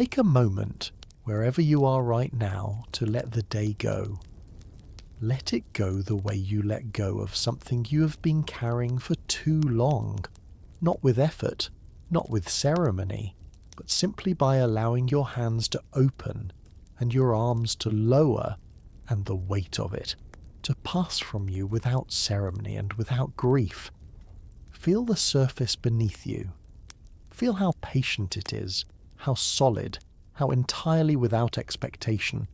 take a moment, wherever you are right now, to let the day go. Let it go the way you let go of something you have been carrying for too long, not with effort, not with ceremony, but simply by allowing your hands to open and your arms to lower, and the weight of it to pass from you without ceremony and without grief. Feel the surface beneath you. Feel how patient it is, how solid, how entirely without expectation.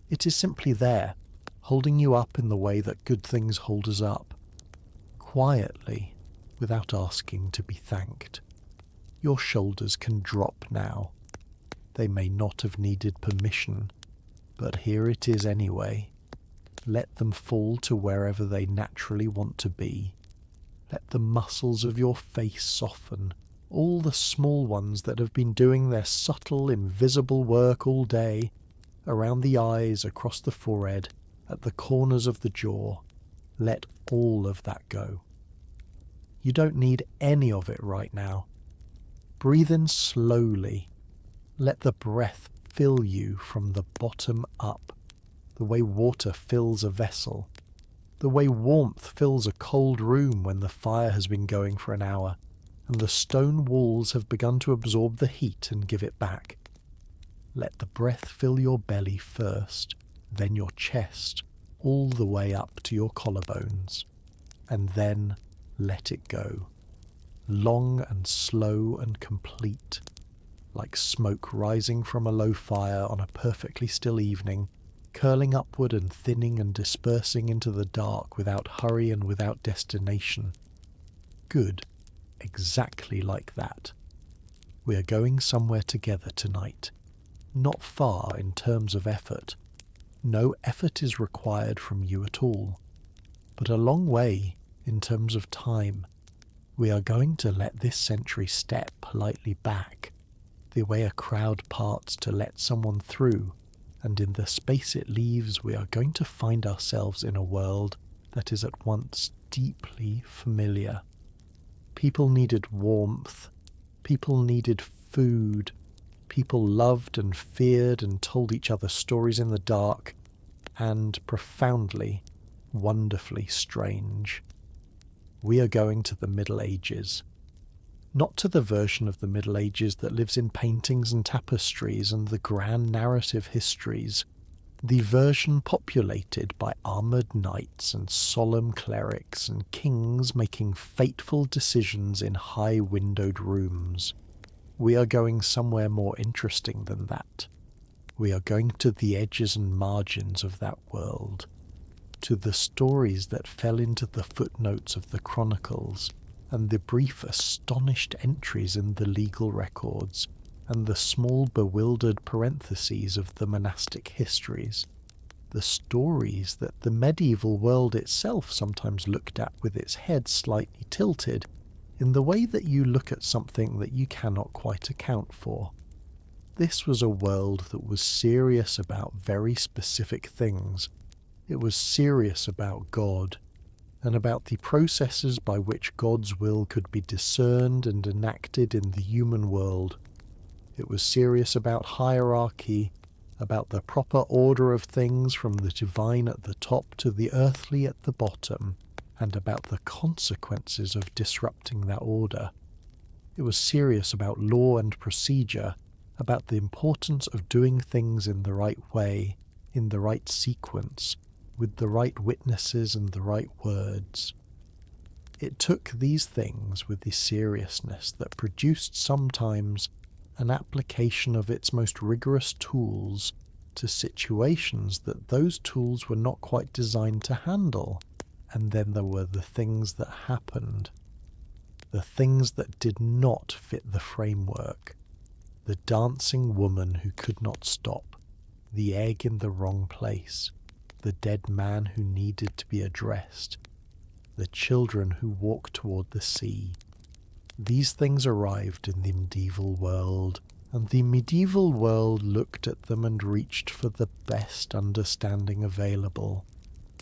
It is simply there, holding you up in the way that good things hold us up, quietly, without asking to be thanked. Your shoulders can drop now. They may not have needed permission, but here it is anyway. Let them fall to wherever they naturally want to be. Let the muscles of your face soften, all the small ones that have been doing their subtle, invisible work all day, around the eyes, across the forehead, at the corners of the jaw. Let all of that go. You don't need any of it right now. Breathe in slowly. Let the breath fill you from the bottom up, the way water fills a vessel, the way warmth fills a cold room when the fire has been going for an hour, and the stone walls have begun to absorb the heat and give it back. Let the breath fill your belly first, then your chest, all the way up to your collarbones, and then let it go, long and slow and complete, like smoke rising from a low fire on a perfectly still evening, curling upward and thinning and dispersing into the dark without hurry and without destination. Good, exactly like that. We are going somewhere together tonight, not far in terms of effort. No effort is required from you at all, but a long way in terms of time. We are going to let this century step politely back, the way a crowd parts to let someone through, and in the space it leaves we are going to find ourselves in a world that is at once deeply familiar. People needed warmth, people needed food, people loved and feared and told each other stories in the dark, and profoundly, wonderfully strange. We are going to the Middle Ages. Not to the version of the Middle Ages that lives in paintings and tapestries and the grand narrative histories, the version populated by armoured knights and solemn clerics and kings making fateful decisions in high-windowed rooms. We are going somewhere more interesting than that. We are going to the edges and margins of that world, to the stories that fell into the footnotes of the chronicles, and the brief astonished entries in the legal records, and the small bewildered parentheses of the monastic histories, the stories that the medieval world itself sometimes looked at with its head slightly tilted, in the way that you look at something that you cannot quite account for. This was a world that was serious about very specific things. It was serious about God, and about the processes by which God's will could be discerned and enacted in the human world. It was serious about hierarchy, about the proper order of things from the divine at the top to the earthly at the bottom, and about the consequences of disrupting that order. It was serious about law and procedure, about the importance of doing things in the right way, in the right sequence, with the right witnesses and the right words. It took these things with the seriousness that produced sometimes an application of its most rigorous tools to situations that those tools were not quite designed to handle, and then there were the things that happened, the things that did not fit the framework, the dancing woman who could not stop, the egg in the wrong place, the dead man who needed to be addressed, the children who walked toward the sea. These things arrived in the medieval world, and the medieval world looked at them and reached for the best understanding available,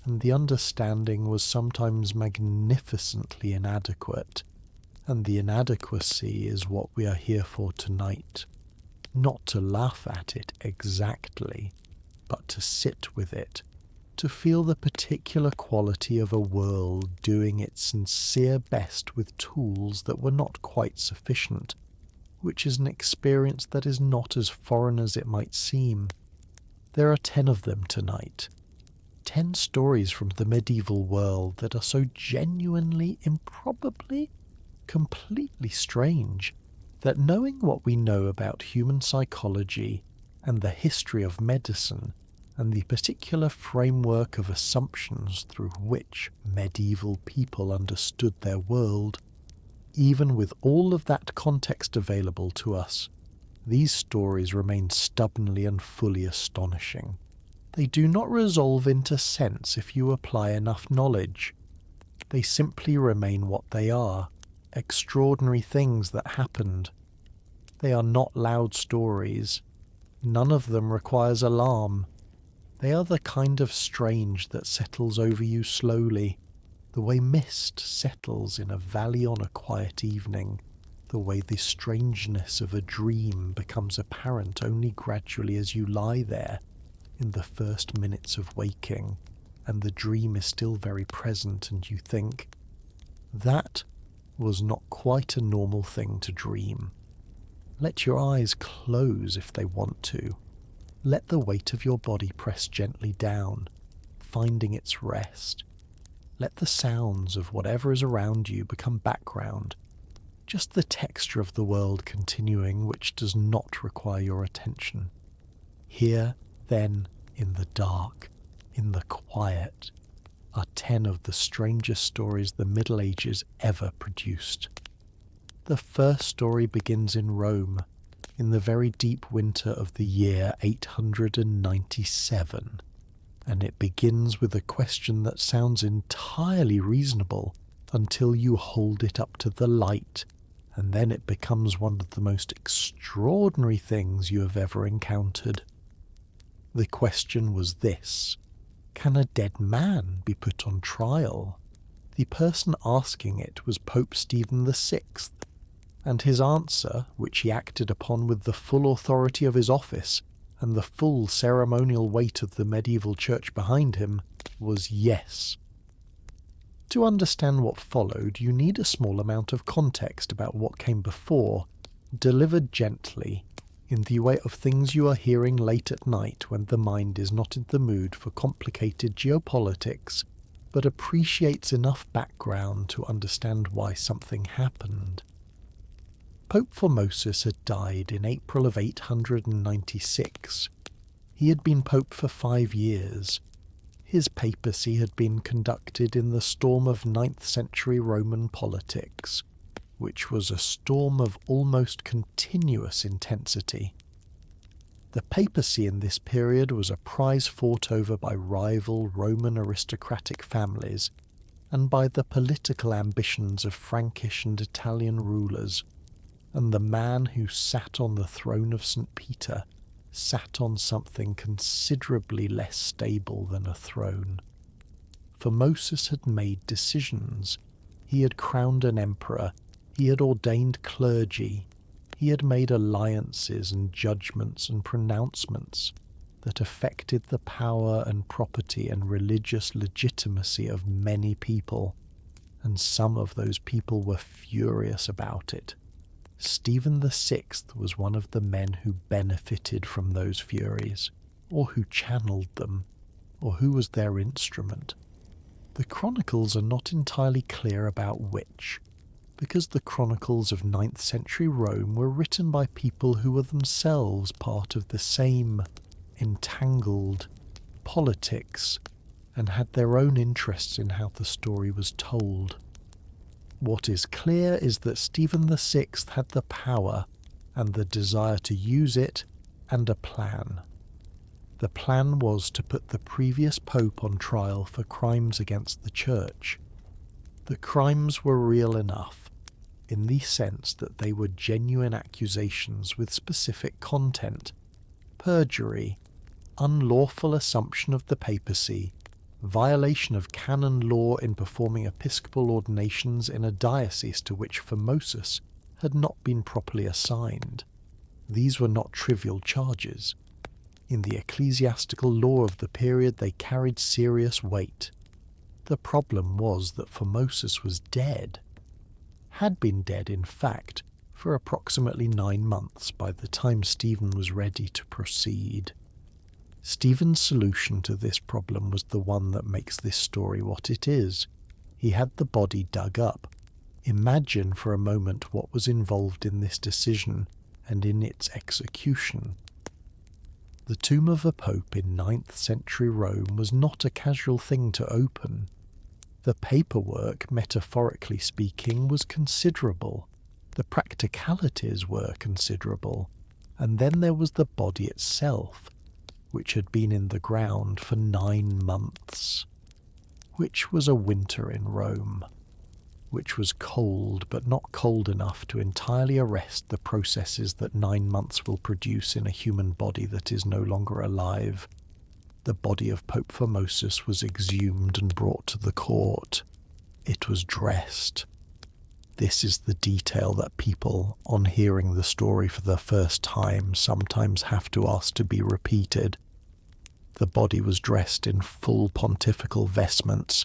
and the understanding was sometimes magnificently inadequate, and the inadequacy is what we are here for tonight. not to laugh at it exactly, but to sit with it, to feel the particular quality of a world doing its sincere best with tools that were not quite sufficient, which is an experience that is not as foreign as it might seem. There are 10 of them tonight. 10 stories from the medieval world that are so genuinely, improbably, completely strange that knowing what we know about human psychology and the history of medicine and the particular framework of assumptions through which medieval people understood their world, even with all of that context available to us, these stories remain stubbornly and fully astonishing. They do not resolve into sense if you apply enough knowledge. They simply remain what they are, extraordinary things that happened. They are not loud stories. None of them requires alarm. They are the kind of strange that settles over you slowly, the way mist settles in a valley on a quiet evening, the way the strangeness of a dream becomes apparent only gradually as you lie there in the first minutes of waking, and the dream is still very present, and you think, that was not quite a normal thing to dream. Let your eyes close if they want to. Let the weight of your body press gently down, finding its rest. Let the sounds of whatever is around you become background, just the texture of the world continuing which does not require your attention. Here, then, in the dark, in the quiet, are 10 of the strangest stories the Middle Ages ever produced. The first story begins in Rome, in the very deep winter of the year 897, and it begins with a question that sounds entirely reasonable until you hold it up to the light, and then it becomes one of the most extraordinary things you have ever encountered. The question was this: can a dead man be put on trial? The person asking it was Pope Stephen VI, and his answer, which he acted upon with the full authority of his office and the full ceremonial weight of the medieval church behind him, was yes. To understand what followed, you need a small amount of context about what came before, delivered gently, in the way of things you are hearing late at night when the mind is not in the mood for complicated geopolitics, but appreciates enough background to understand why something happened. Pope Formosus had died in April of 896. He had been pope for 5 years. His papacy had been conducted in the storm of 9th century Roman politics, which was a storm of almost continuous intensity. The papacy in this period was a prize fought over by rival Roman aristocratic families and by the political ambitions of Frankish and Italian rulers, and the man who sat on the throne of St. Peter sat on something considerably less stable than a throne. Formosus had made decisions. He had crowned an emperor. He had ordained clergy. He had made alliances and judgments and pronouncements that affected the power and property and religious legitimacy of many people, and some of those people were furious about it. Stephen VI was one of the men who benefited from those furies, or who channeled them, or who was their instrument. The chronicles are not entirely clear about which, because the chronicles of 9th century Rome were written by people who were themselves part of the same entangled politics and had their own interests in how the story was told. What is clear is that Stephen VI had the power and the desire to use it, and a plan. The plan was to put the previous pope on trial for crimes against the church. The crimes were real enough, in the sense that they were genuine accusations with specific content: perjury, unlawful assumption of the papacy, violation of canon law in performing episcopal ordinations in a diocese to which Formosus had not been properly assigned. These were not trivial charges. In the ecclesiastical law of the period, they carried serious weight. The problem was that Formosus was dead. Had been dead, in fact, for approximately 9 months by the time Stephen was ready to proceed. Stephen's solution to this problem was the one that makes this story what it is. He had the body dug up. Imagine for a moment what was involved in this decision and in its execution. The tomb of a pope in 9th century Rome was not a casual thing to open. The paperwork, metaphorically speaking, was considerable. The practicalities were considerable. And then there was the body itself, which had been in the ground for 9 months, which was a winter in Rome, which was cold but not cold enough to entirely arrest the processes that 9 months will produce in a human body that is no longer alive. The body of Pope Formosus was exhumed and brought to the court. It was dressed. This is the detail that people, on hearing the story for the first time, sometimes have to ask to be repeated. The body was dressed in full pontifical vestments,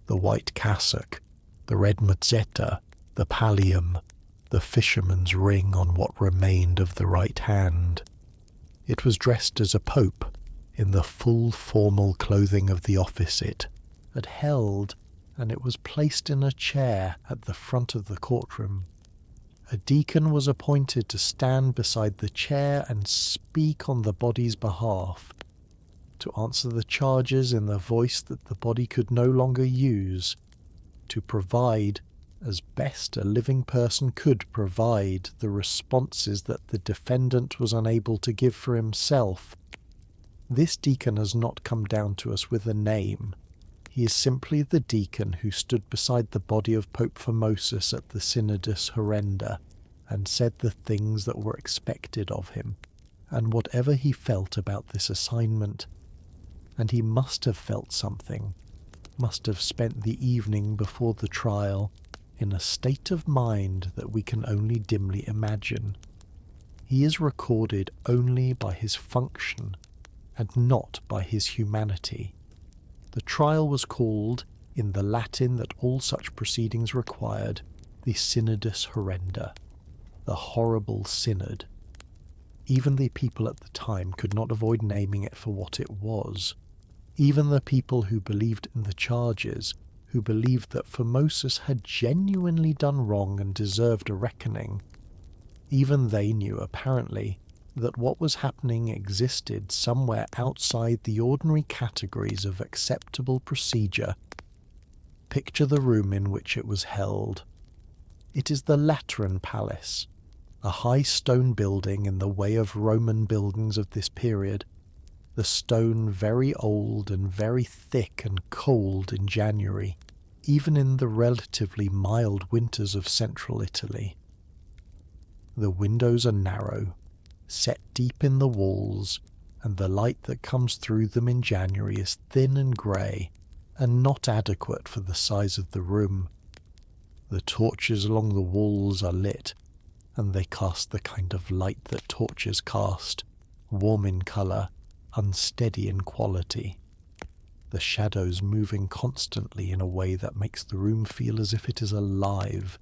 the white cassock, the red mozzetta, the pallium, the fisherman's ring on what remained of the right hand. It was dressed as a pope, in the full formal clothing of the office it had held, and it was placed in a chair at the front of the courtroom. A deacon was appointed to stand beside the chair and speak on the body's behalf, to answer the charges in the voice that the body could no longer use, to provide, as best a living person could provide, the responses that the defendant was unable to give for himself. This deacon has not come down to us with a name. He is simply the deacon who stood beside the body of Pope Formosus at the Synodus Horrenda and said the things that were expected of him, and whatever he felt about this assignment. And he must have felt something, must have spent the evening before the trial in a state of mind that we can only dimly imagine. He is recorded only by his function and not by his humanity. The trial was called, in the Latin that all such proceedings required, the Synodus Horrenda, the horrible synod. Even the people at the time could not avoid naming it for what it was. Even the people who believed in the charges, who believed that Formosus had genuinely done wrong and deserved a reckoning, even they knew, apparently, that what was happening existed somewhere outside the ordinary categories of acceptable procedure. Picture the room in which it was held. It is the Lateran Palace, a high stone building in the way of Roman buildings of this period, the stone very old and very thick and cold in January, even in the relatively mild winters of central Italy. The windows are narrow, set deep in the walls, and the light that comes through them in January is thin and grey, and not adequate for the size of the room. The torches along the walls are lit, and they cast the kind of light that torches cast, warm in colour, unsteady in quality. The shadows moving constantly in a way that makes the room feel as if it is alive,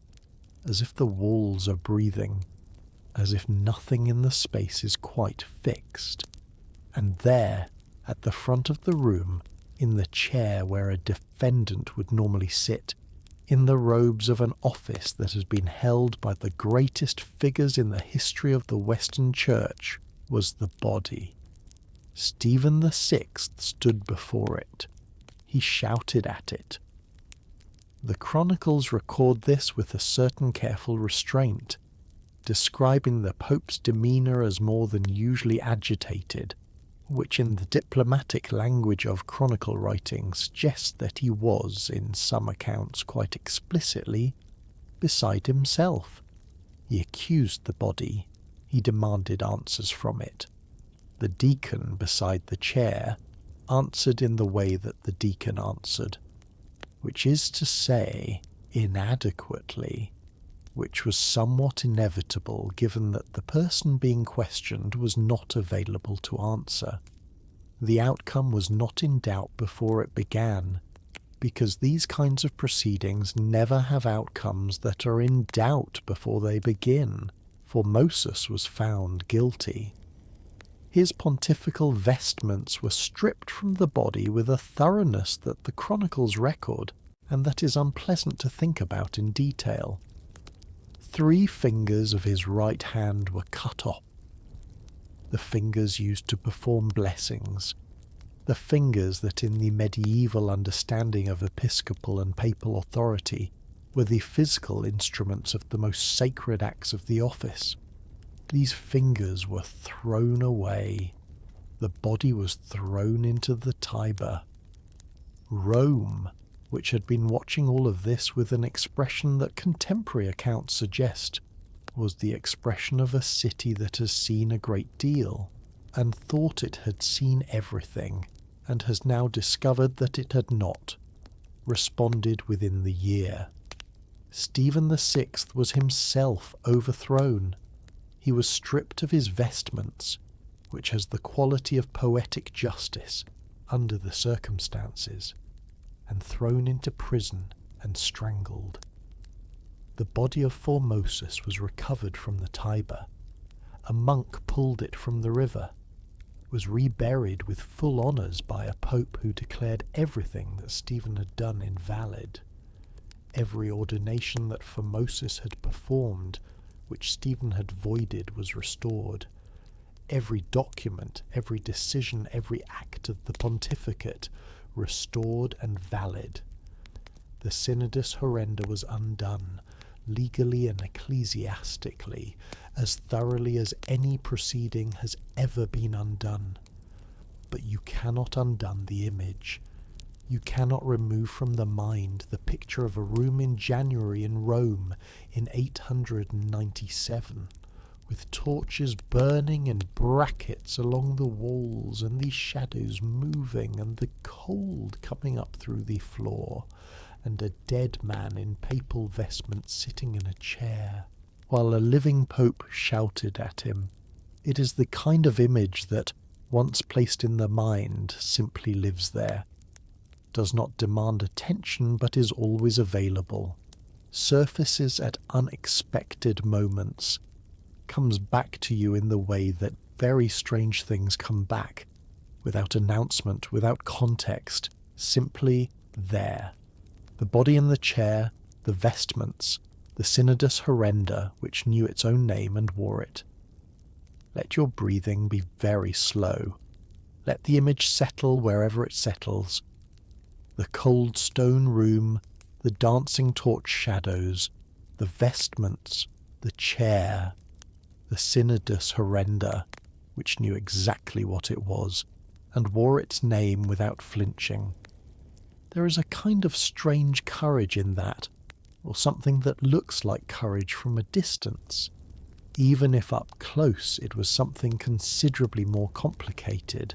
as if the walls are breathing, as if nothing in the space is quite fixed. And there, at the front of the room, in the chair where a defendant would normally sit, in the robes of an office that has been held by the greatest figures in the history of the Western Church, was the body. Stephen VI stood before it. He shouted at it. The chronicles record this with a certain careful restraint, describing the Pope's demeanour as more than usually agitated, which in the diplomatic language of chronicle writing suggests that he was, in some accounts quite explicitly, beside himself. He accused the body. He demanded answers from it. The deacon beside the chair answered in the way that the deacon answered, which is to say, inadequately, which was somewhat inevitable given that the person being questioned was not available to answer. The outcome was not in doubt before it began, because these kinds of proceedings never have outcomes that are in doubt before they begin, for Moses was found guilty. His pontifical vestments were stripped from the body with a thoroughness that the chronicles record, and that is unpleasant to think about in detail. 3 fingers of his right hand were cut off, the fingers used to perform blessings, the fingers that in the medieval understanding of episcopal and papal authority were the physical instruments of the most sacred acts of the office. These fingers were thrown away. The body was thrown into the Tiber. Rome, which had been watching all of this with an expression that contemporary accounts suggest, was the expression of a city that has seen a great deal, and thought it had seen everything, and has now discovered that it had not, responded within the year. Stephen VI was himself overthrown. He was stripped of his vestments, which has the quality of poetic justice under the circumstances, and thrown into prison and strangled. The body of Formosus was recovered from the Tiber. A monk pulled it from the river, was reburied with full honours by a pope who declared everything that Stephen had done invalid. Every ordination that Formosus had performed, which Stephen had voided, was restored. Every document, every decision, every act of the pontificate restored and valid. The Synodus Horrenda was undone, legally and ecclesiastically, as thoroughly as any proceeding has ever been undone. But you cannot undone the image. You cannot remove from the mind the picture of a room in January in Rome in 897, with torches burning and brackets along the walls, and these shadows moving, and the cold coming up through the floor, and a dead man in papal vestments sitting in a chair, while a living pope shouted at him. It is the kind of image that, once placed in the mind, simply lives there, does not demand attention but is always available, surfaces at unexpected moments, comes back to you in the way that very strange things come back, without announcement, without context, simply there. The body in the chair, the vestments, the Synodus Horrenda, which knew its own name and wore it. Let your breathing be very slow. Let the image settle wherever it settles. The cold stone room, the dancing torch shadows, the vestments, the chair, the Synodus Horrenda, which knew exactly what it was, and wore its name without flinching. There is a kind of strange courage in that, or something that looks like courage from a distance, even if up close it was something considerably more complicated.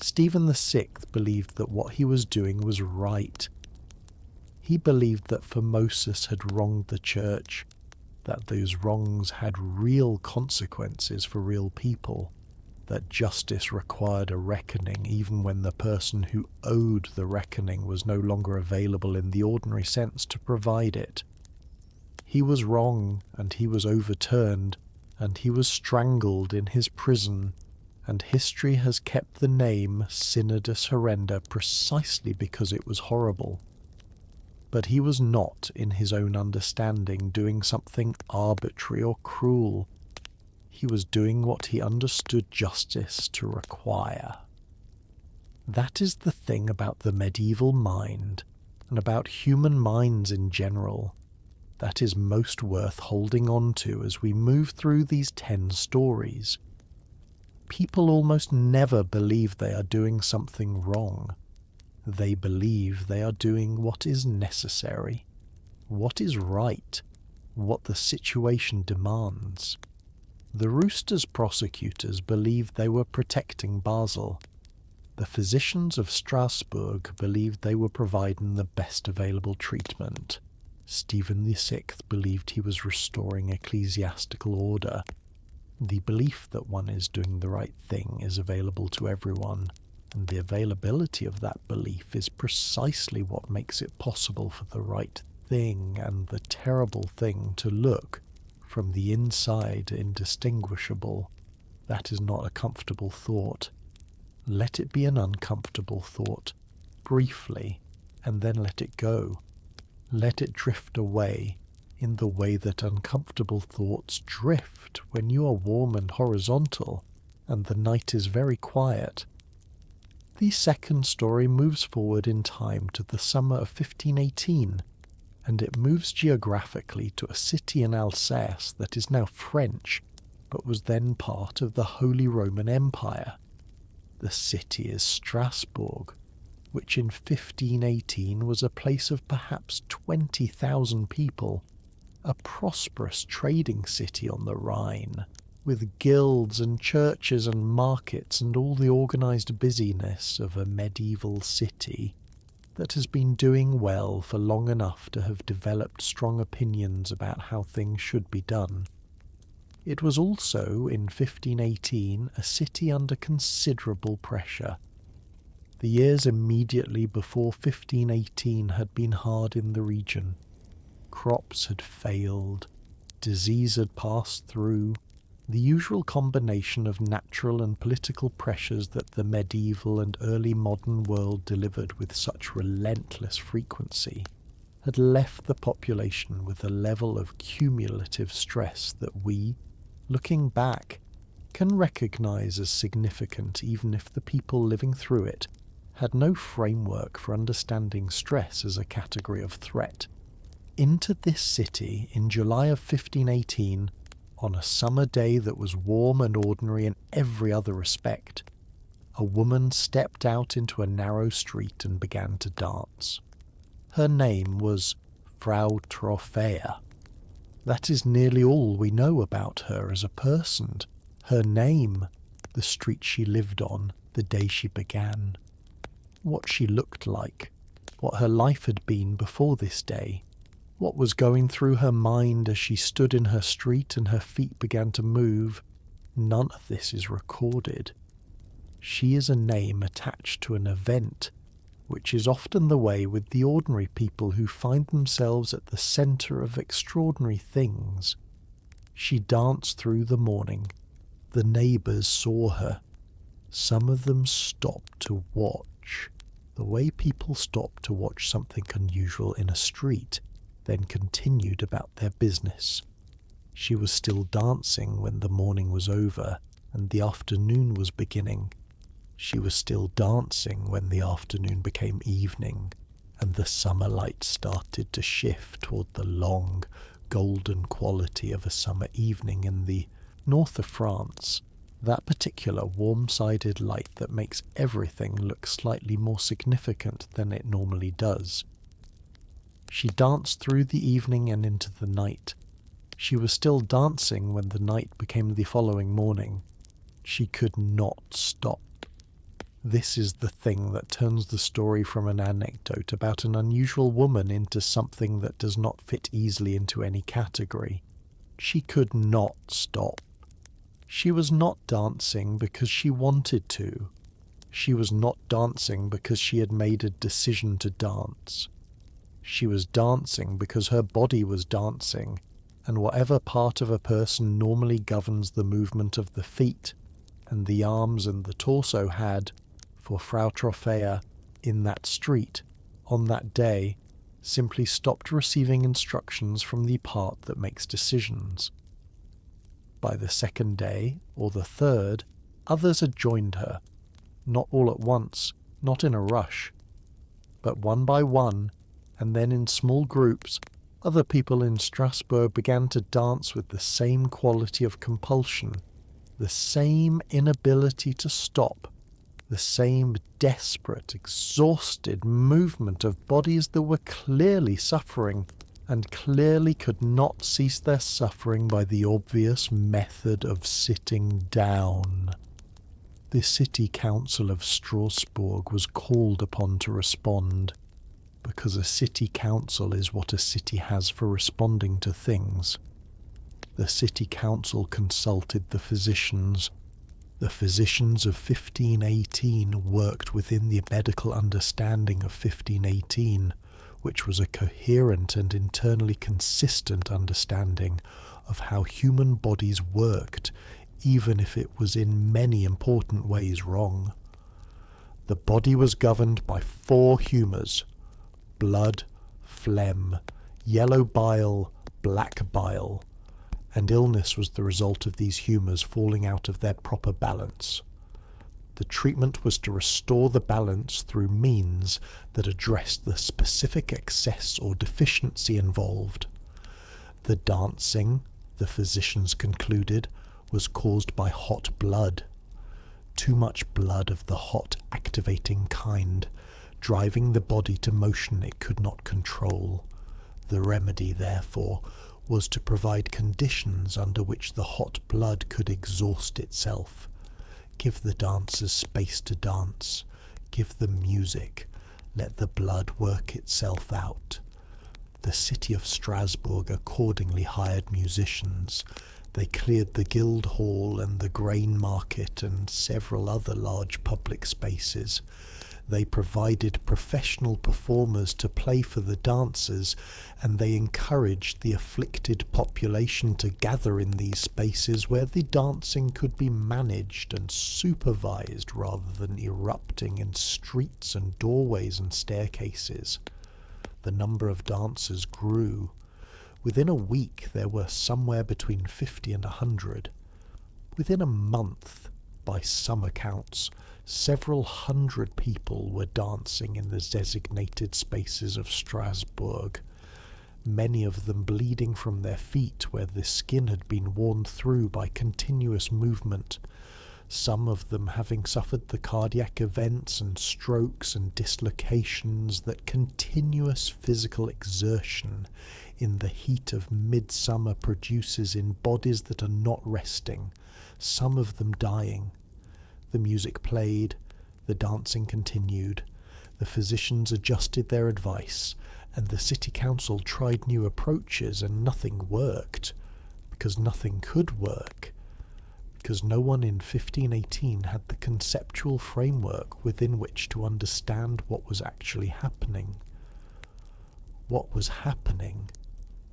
Stephen VI believed that what he was doing was right. He believed that Formosus had wronged the Church, that those wrongs had real consequences for real people, that justice required a reckoning even when the person who owed the reckoning was no longer available in the ordinary sense to provide it. He was wrong, and he was overturned, and he was strangled in his prison, and history has kept the name Synodus Horrenda precisely because it was horrible. But he was not, in his own understanding, doing something arbitrary or cruel. He was doing what he understood justice to require. That is the thing about the medieval mind, and about human minds in general, that is most worth holding on to as we move through these 10 stories. People almost never believe they are doing something wrong. They believe they are doing what is necessary, what is right, what the situation demands. The Roosters prosecutors believed they were protecting Basel. The physicians of Strasbourg believed they were providing the best available treatment. Stephen VI believed he was restoring ecclesiastical order. The belief that one is doing the right thing is available to everyone, and the availability of that belief is precisely what makes it possible for the right thing and the terrible thing to look, from the inside, indistinguishable. That is not a comfortable thought. Let it be an uncomfortable thought, briefly, and then let it go. Let it drift away in the way that uncomfortable thoughts drift when you are warm and horizontal and the night is very quiet. The second story moves forward in time to the summer of 1518, and it moves geographically to a city in Alsace that is now French, but was then part of the Holy Roman Empire. The city is Strasbourg, which in 1518 was a place of perhaps 20,000 people, a prosperous trading city on the Rhine, with guilds and churches and markets and all the organised busyness of a medieval city that has been doing well for long enough to have developed strong opinions about how things should be done. It was also, in 1518, a city under considerable pressure. The years immediately before 1518 had been hard in the region. Crops had failed, disease had passed through, the usual combination of natural and political pressures that the medieval and early modern world delivered with such relentless frequency had left the population with a level of cumulative stress that we, looking back, can recognize as significant even if the people living through it had no framework for understanding stress as a category of threat. Into this city in July of 1518, on a summer day that was warm and ordinary in every other respect, a woman stepped out into a narrow street and began to dance. Her name was Frau Trophäa. That is nearly all we know about her as a person. Her name, the street she lived on, the day she began, what she looked like, what her life had been before this day, what was going through her mind as she stood in her street and her feet began to move. None of this is recorded. She is a name attached to an event, which is often the way with the ordinary people who find themselves at the centre of extraordinary things. She danced through the morning. The neighbours saw her. Some of them stopped to watch, the way people stop to watch something unusual in a street, then continued about their business. She was still dancing when the morning was over and the afternoon was beginning. She was still dancing when the afternoon became evening and the summer light started to shift toward the long, golden quality of a summer evening in the north of France, that particular warm-sided light that makes everything look slightly more significant than it normally does. She danced through the evening and into the night. She was still dancing when the night became the following morning. She could not stop. This is the thing that turns the story from an anecdote about an unusual woman into something that does not fit easily into any category. She could not stop. She was not dancing because she wanted to. She was not dancing because she had made a decision to dance. She was dancing because her body was dancing, and whatever part of a person normally governs the movement of the feet and the arms and the torso had, for Frau Trophäa, in that street, on that day, simply stopped receiving instructions from the part that makes decisions. By the second day, or the third, others had joined her, not all at once, not in a rush, but one by one, and then in small groups, other people in Strasbourg began to dance with the same quality of compulsion, the same inability to stop, the same desperate, exhausted movement of bodies that were clearly suffering, and clearly could not cease their suffering by the obvious method of sitting down. The city council of Strasbourg was called upon to respond. because a city council is what a city has for responding to things. The city council consulted the physicians. The physicians of 1518 worked within the medical understanding of 1518, which was a coherent and internally consistent understanding of how human bodies worked, even if it was in many important ways wrong. The body was governed by 4 humours: blood, phlegm, yellow bile, black bile, and illness was the result of these humours falling out of their proper balance. The treatment was to restore the balance through means that addressed the specific excess or deficiency involved. The dancing, the physicians concluded, was caused by hot blood. Too much blood of the hot activating kind, driving the body to motion it could not control. The remedy, therefore, was to provide conditions under which the hot blood could exhaust itself. Give the dancers space to dance. Give them music. Let the blood work itself out. The city of Strasbourg accordingly hired musicians. They cleared the guild hall and the grain market and several other large public spaces. They provided professional performers to play for the dancers, and they encouraged the afflicted population to gather in these spaces where the dancing could be managed and supervised rather than erupting in streets and doorways and staircases. The number of dancers grew. Within a week there were somewhere between 50 and 100. Within a month, by some accounts, several hundred people were dancing in the designated spaces of Strasbourg, many of them bleeding from their feet where the skin had been worn through by continuous movement, some of them having suffered the cardiac events and strokes and dislocations that continuous physical exertion in the heat of midsummer produces in bodies that are not resting, some of them dying. The music played, the dancing continued, the physicians adjusted their advice, and the city council tried new approaches, and nothing worked, because nothing could work, because no one in 1518 had the conceptual framework within which to understand what was actually happening. What was happening?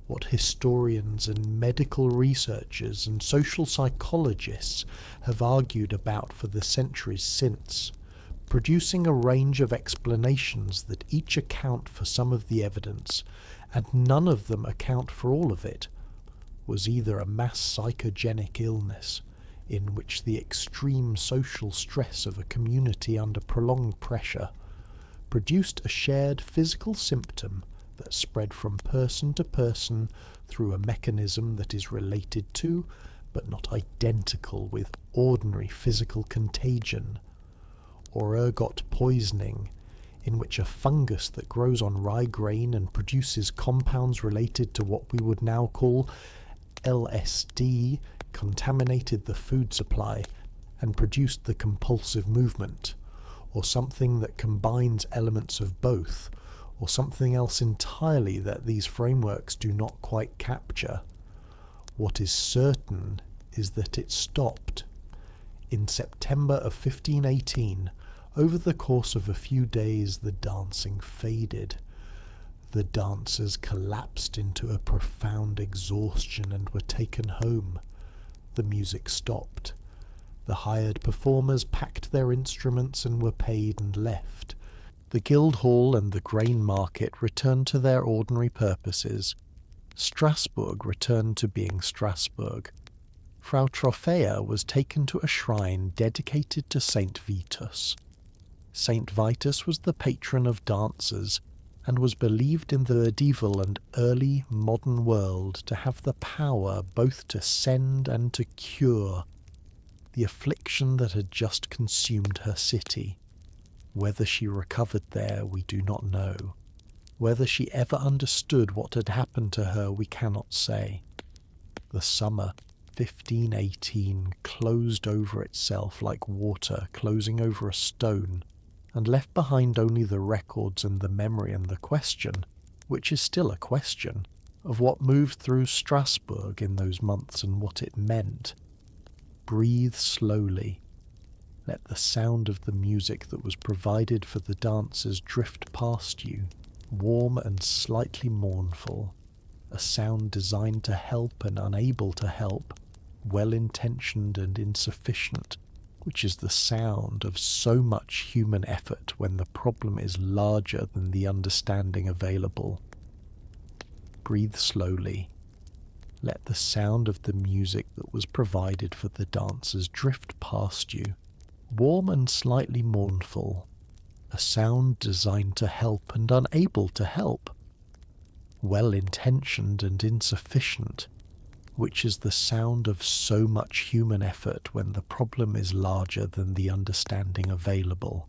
What historians and medical researchers and social psychologists have argued about for the centuries since, producing a range of explanations that each account for some of the evidence, and none of them account for all of it, was either a mass psychogenic illness, in which the extreme social stress of a community under prolonged pressure produced a shared physical symptom that spread from person to person through a mechanism that is related to, but not identical with, ordinary physical contagion, or ergot poisoning, in which a fungus that grows on rye grain and produces compounds related to what we would now call LSD contaminated the food supply and produced the compulsive movement, or something that combines elements of both, or something else entirely that these frameworks do not quite capture. What is certain is that it stopped. In September of 1518, over the course of a few days, the dancing faded. The dancers collapsed into a profound exhaustion and were taken home. The music stopped. The hired performers packed their instruments and were paid and left. The guild hall and the grain market returned to their ordinary purposes. Strasbourg returned to being Strasbourg. Frau Trophea was taken to a shrine dedicated to Saint Vitus. Saint Vitus was the patron of dancers, and was believed in the medieval and early modern world to have the power both to send and to cure the affliction that had just consumed her city. Whether she recovered there, we do not know. Whether she ever understood what had happened to her, we cannot say. The summer 1518 closed over itself like water closing over a stone. and left behind only the records and the memory and the question, which is still a question, of what moved through Strasbourg in those months and what it meant. Breathe slowly. Let the sound of the music that was provided for the dancers drift past you, warm and slightly mournful, a sound designed to help and unable to help, well-intentioned and insufficient, which is the sound of so much human effort when the problem is larger than the understanding available. Breathe slowly. Let the sound of the music that was provided for the dancers drift past you, warm and slightly mournful, a sound designed to help and unable to help, well-intentioned and insufficient, which is the sound of so much human effort when the problem is larger than the understanding available.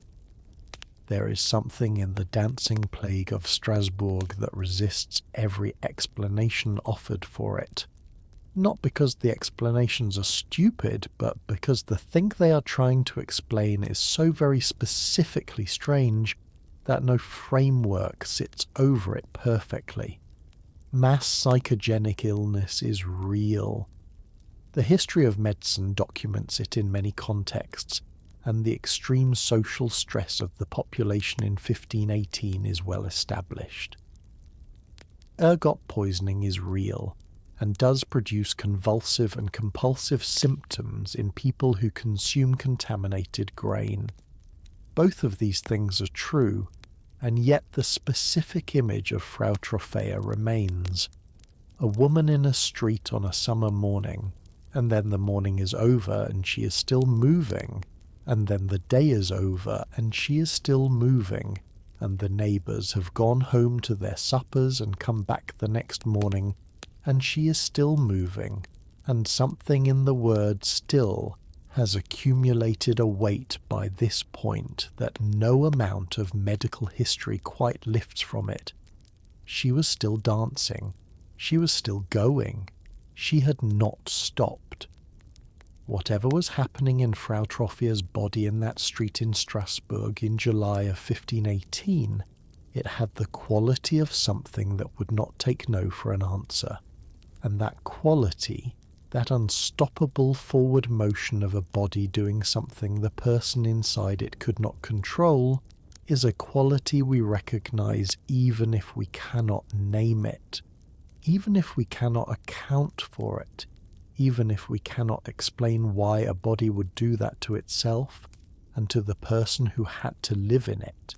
There is something in the dancing plague of Strasbourg that resists every explanation offered for it. Not because the explanations are stupid, but because the thing they are trying to explain is so very specifically strange that no framework sits over it perfectly. Mass psychogenic illness is real. The history of medicine documents it in many contexts, and the extreme social stress of the population in 1518 is well established. Ergot poisoning is real, and does produce convulsive and compulsive symptoms in people who consume contaminated grain. Both of these things are true, and yet the specific image of Frau Trophäa remains. A woman in a street on a summer morning, and then the morning is over and she is still moving, and then the day is over and she is still moving, and the neighbours have gone home to their suppers and come back the next morning, and she is still moving, and something in the word still has accumulated a weight by this point that no amount of medical history quite lifts from it. She was still dancing. She was still going. She had not stopped. Whatever was happening in Frau Trophäa's body in that street in Strasbourg in July of 1518, it had the quality of something that would not take no for an answer. And that quality, that unstoppable forward motion of a body doing something the person inside it could not control, is a quality we recognize even if we cannot name it, even if we cannot account for it, even if we cannot explain why a body would do that to itself and to the person who had to live in it.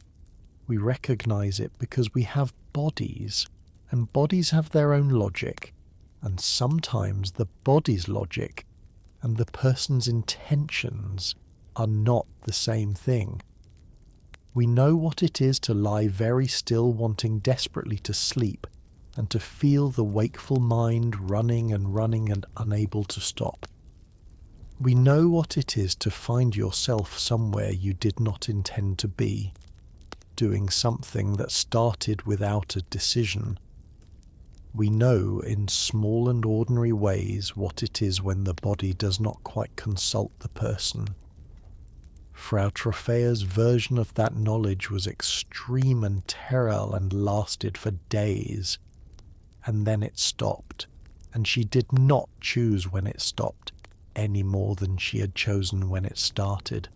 We recognize it because we have bodies, and bodies have their own logic, and sometimes the body's logic and the person's intentions are not the same thing. We know what it is to lie very still wanting desperately to sleep and to feel the wakeful mind running and unable to stop. We know what it is to find yourself somewhere you did not intend to be, doing something that started without a decision. We know in small and ordinary ways what it is when the body does not quite consult the person. Frau Trophäa's version of that knowledge was extreme and terrible and lasted for days. And then it stopped, and she did not choose when it stopped, any more than she had chosen when it started.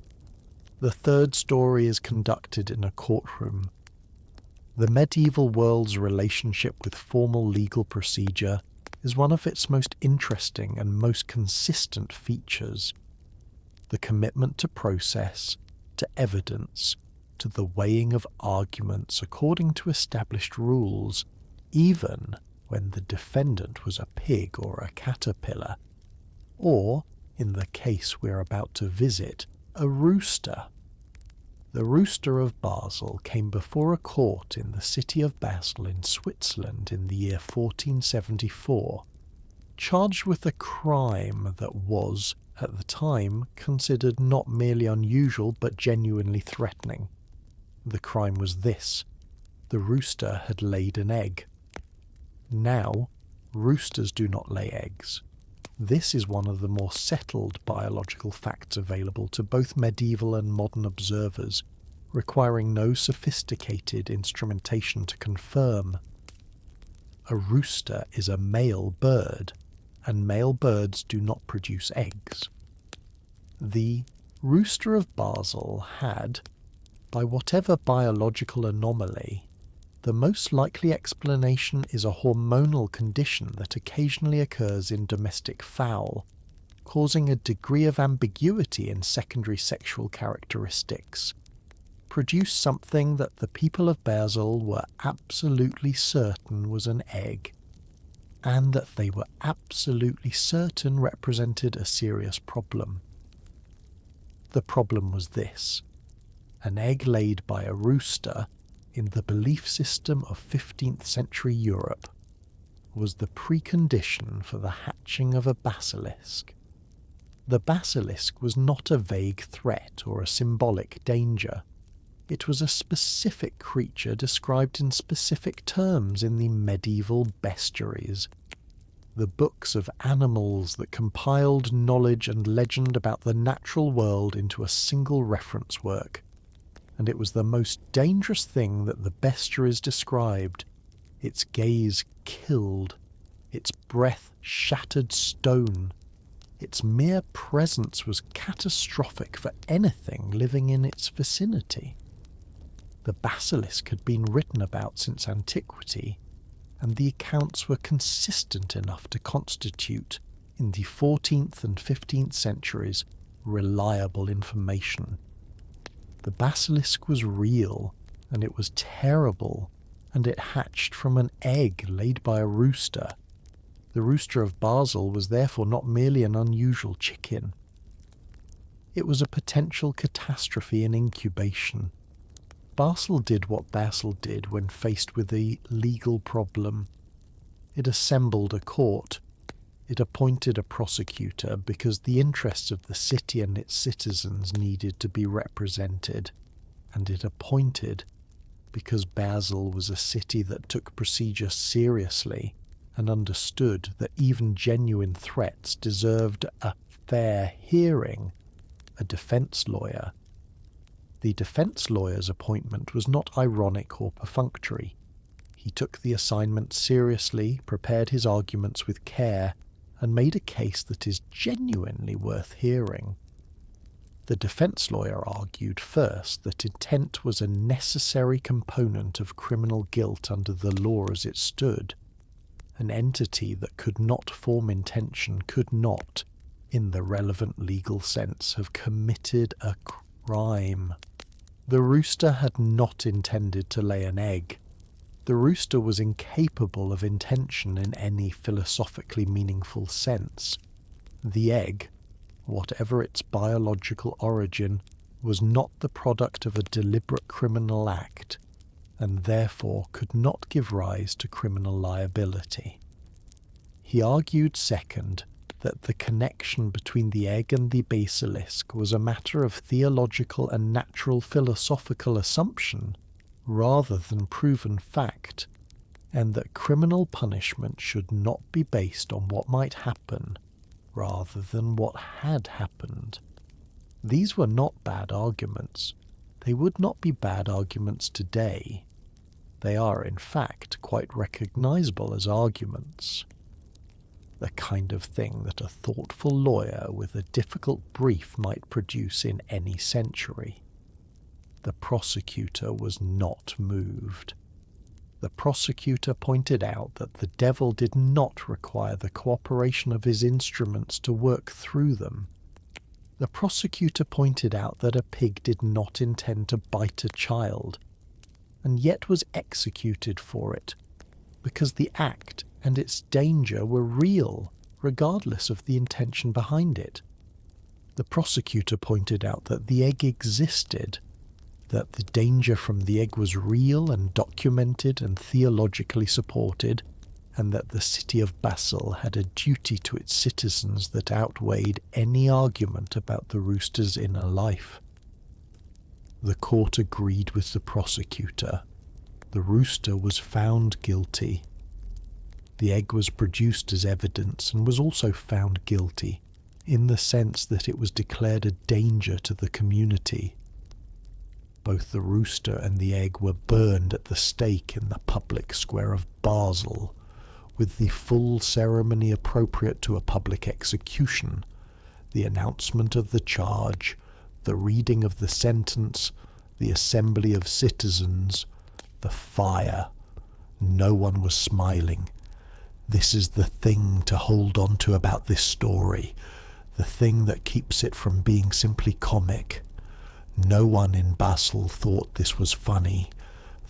The third story is conducted in a courtroom. The medieval world's relationship with formal legal procedure is one of its most interesting and most consistent features. The commitment to process, to evidence, to the weighing of arguments according to established rules, even when the defendant was a pig or a caterpillar, or, in the case we're about to visit, a rooster. The rooster of Basel came before a court in the city of Basel in Switzerland in the year 1474, charged with a crime that was, at the time, considered not merely unusual but genuinely threatening. The crime was this: the rooster had laid an egg. Now, roosters do not lay eggs. This is one of the more settled biological facts available to both medieval and modern observers. requiring no sophisticated instrumentation to confirm. A rooster is a male bird, and male birds do not produce eggs. The rooster of Basel had, by whatever biological anomaly, the most likely explanation is a hormonal condition that occasionally occurs in domestic fowl, causing a degree of ambiguity in secondary sexual characteristics, produce something that the people of Basel were absolutely certain was an egg, and that they were absolutely certain represented a serious problem. The problem was this: an egg laid by a rooster in the belief system of 15th century Europe was the precondition for the hatching of a basilisk. The basilisk was not a vague threat or a symbolic danger. It was a specific creature described in specific terms in the medieval bestiaries, the books of animals that compiled knowledge and legend about the natural world into a single reference work. And it was the most dangerous thing that the bestiaries described. Its gaze killed, its breath shattered stone. Its mere presence was catastrophic for anything living in its vicinity. The basilisk had been written about since antiquity, and the accounts were consistent enough to constitute, in the 14th and 15th centuries, reliable information. The basilisk was real, and it was terrible, and it hatched from an egg laid by a rooster. The rooster of Basel was therefore not merely an unusual chicken. It was a potential catastrophe in incubation. Basel did what Basel did when faced with a legal problem. It assembled a court. It appointed a prosecutor because the interests of the city and its citizens needed to be represented, and it appointed because Basel was a city that took procedure seriously and understood that even genuine threats deserved a fair hearing, a defense lawyer. The defense lawyer's appointment was not ironic or perfunctory. He took the assignment seriously, prepared his arguments with care, and made a case that is genuinely worth hearing. The defense lawyer argued first that intent was a necessary component of criminal guilt under the law as it stood. An entity that could not form intention could not, in the relevant legal sense, have committed a crime. The rooster had not intended to lay an egg. The rooster was incapable of intention in any philosophically meaningful sense. The egg, whatever its biological origin, was not the product of a deliberate criminal act, and therefore could not give rise to criminal liability. He argued, second, that the connection between the egg and the basilisk was a matter of theological and natural philosophical assumption rather than proven fact, and that criminal punishment should not be based on what might happen rather than what had happened. These were not bad arguments. They would not be bad arguments today. They are, in fact, quite recognizable as arguments. The kind of thing that a thoughtful lawyer with a difficult brief might produce in any century. The prosecutor was not moved. The prosecutor pointed out that the devil did not require the cooperation of his instruments to work through them. The prosecutor pointed out that a pig did not intend to bite a child, and yet was executed for it, because the act and its danger were real, regardless of the intention behind it. The prosecutor pointed out that the egg existed, that the danger from the egg was real and documented and theologically supported, and that the city of Basel had a duty to its citizens that outweighed any argument about the rooster's inner life. The court agreed with the prosecutor. The rooster was found guilty. The egg was produced as evidence and was also found guilty, in the sense that it was declared a danger to the community. Both the rooster and the egg were burned at the stake in the public square of Basel, with the full ceremony appropriate to a public execution, the announcement of the charge, the reading of the sentence, the assembly of citizens, the fire. No one was smiling. This is the thing to hold on to about this story, the thing that keeps it from being simply comic. No one in Basel thought this was funny.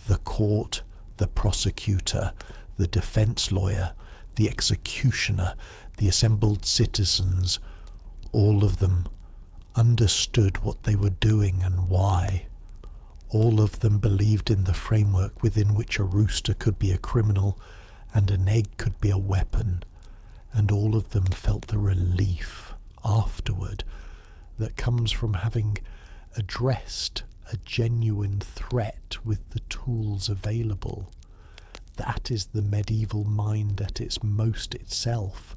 The court, the prosecutor, the defense lawyer, the executioner, the assembled citizens, all of them understood what they were doing and why. All of them believed in the framework within which a rooster could be a criminal and an egg could be a weapon, and all of them felt the relief afterward that comes from having addressed a genuine threat with the tools available. That is the medieval mind at its most itself,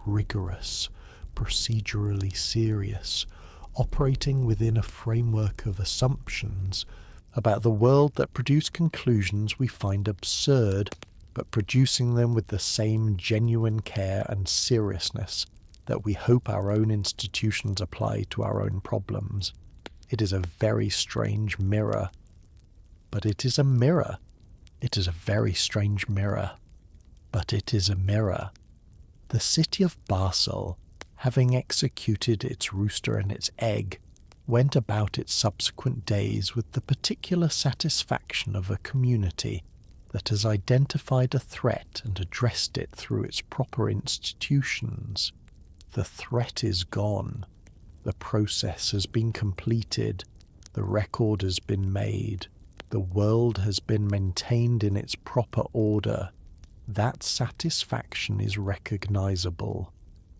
rigorous, procedurally serious, operating within a framework of assumptions about the world that produce conclusions we find absurd, but producing them with the same genuine care and seriousness that we hope our own institutions apply to our own problems. It is a very strange mirror. But it is a mirror. It is a very strange mirror. But it is a mirror. The city of Basel, having executed its rooster and its egg, went about its subsequent days with the particular satisfaction of a community that has identified a threat and addressed it through its proper institutions. The threat is gone. The process has been completed. The record has been made. The world has been maintained in its proper order. That satisfaction is recognizable.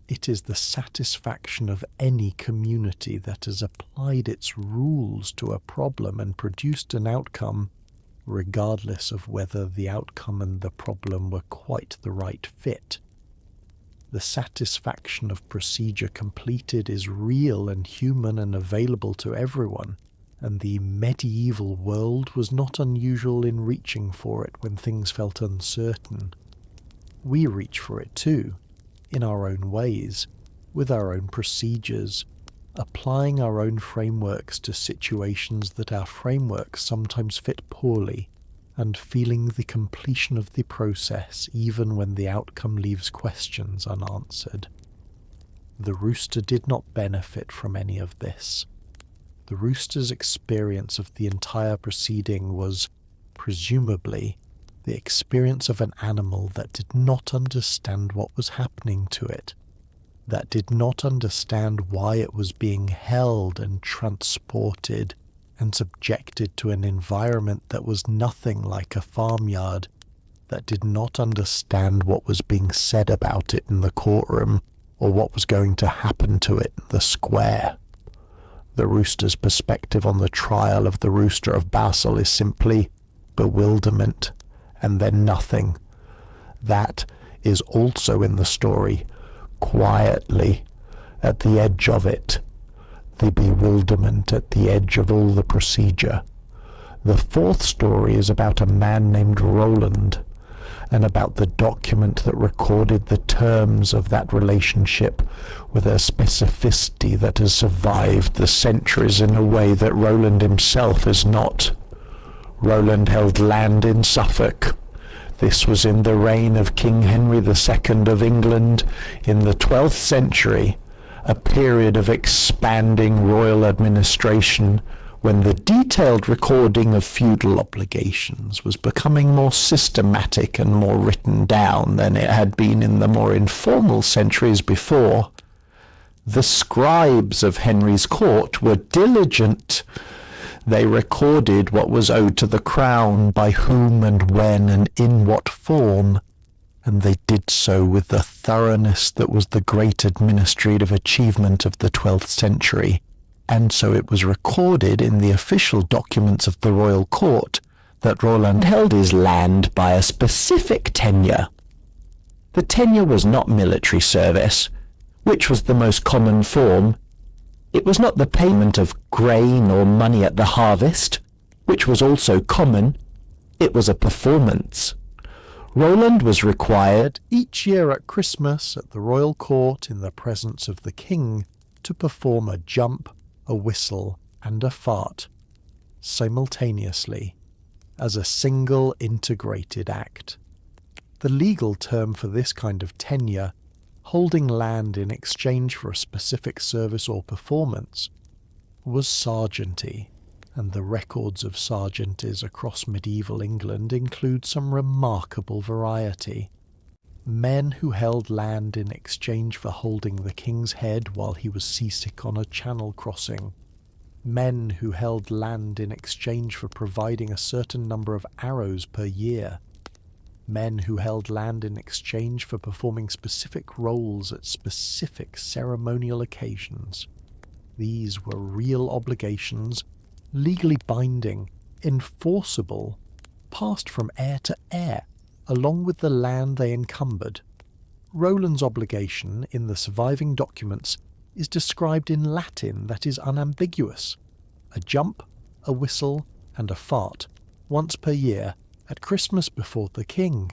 It is the satisfaction of any community that has applied its rules to a problem and produced an outcome, regardless of whether the outcome and the problem were quite the right fit. The satisfaction of procedure completed is real and human and available to everyone, and the medieval world was not unusual in reaching for it when things felt uncertain. We reach for it too, in our own ways, with our own procedures, applying our own frameworks to situations that our frameworks sometimes fit poorly, and feeling the completion of the process even when the outcome leaves questions unanswered. The rooster did not benefit from any of this. The rooster's experience of the entire proceeding was, presumably, the experience of an animal that did not understand what was happening to it, that did not understand why it was being held and transported and subjected to an environment that was nothing like a farmyard, that did not understand what was being said about it in the courtroom or what was going to happen to it in the square. The rooster's perspective on the trial of the rooster of Basel is simply bewilderment and then nothing. That is also in the story, quietly, at the edge of it, the bewilderment at the edge of all the procedure. The fourth story is about a man named Roland, and about the document that recorded the terms of that relationship with a specificity that has survived the centuries in a way that Roland himself has not. Roland held land in Suffolk. This was in the reign of King Henry II of England in the 12th century, a period of expanding royal administration when the detailed recording of feudal obligations was becoming more systematic and more written down than it had been in the more informal centuries before. The scribes of Henry's court were diligent. They recorded what was owed to the crown, by whom and when and in what form, and they did so with the thoroughness that was the great administrative achievement of the 12th century. And so it was recorded in the official documents of the royal court that Roland held his land by a specific tenure. The tenure was not military service, which was the most common form. It was not the payment of grain or money at the harvest, which was also common, it was a performance. Roland was required each year at Christmas at the royal court in the presence of the king to perform a jump, a whistle, and a fart simultaneously as a single integrated act. The legal term for this kind of tenure, holding land in exchange for a specific service or performance, was sergeanty, and the records of sergeanties across medieval England include some remarkable variety. Men who held land in exchange for holding the king's head while he was seasick on a channel crossing. Men who held land in exchange for providing a certain number of arrows per year. Men who held land in exchange for performing specific roles at specific ceremonial occasions. These were real obligations, legally binding, enforceable, passed from heir to heir, along with the land they encumbered. Roland's obligation in the surviving documents is described in Latin that is unambiguous: a jump, a whistle, and a fart, once per year, at Christmas before the king.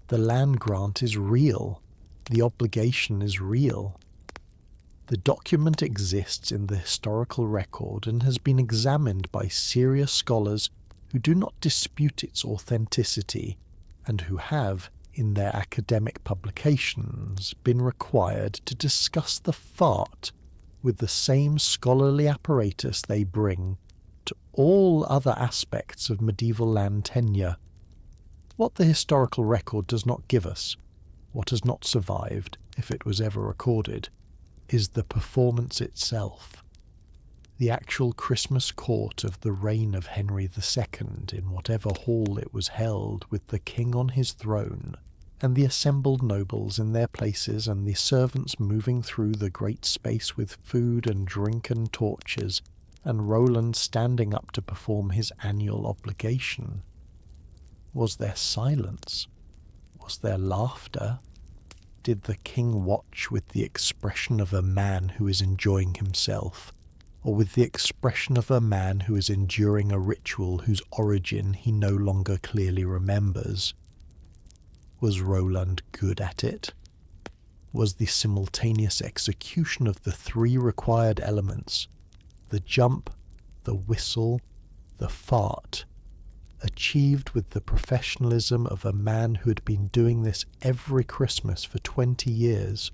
The land grant is real. The obligation is real. The document exists in the historical record and has been examined by serious scholars who do not dispute its authenticity and who have, in their academic publications, been required to discuss the fart with the same scholarly apparatus they bring to all other aspects of medieval land tenure. What the historical record does not give us, what has not survived, if it was ever recorded, is the performance itself. The actual Christmas court of the reign of Henry II, in whatever hall it was held, with the king on his throne, and the assembled nobles in their places, and the servants moving through the great space with food and drink and torches, and Roland standing up to perform his annual obligation. Was there silence? Was there laughter? Did the king watch with the expression of a man who is enjoying himself, or with the expression of a man who is enduring a ritual whose origin he no longer clearly remembers? Was Roland good at it? Was the simultaneous execution of the three required elements, the jump, the whistle, the fart, achieved with the professionalism of a man who had been doing this every Christmas for 20 years,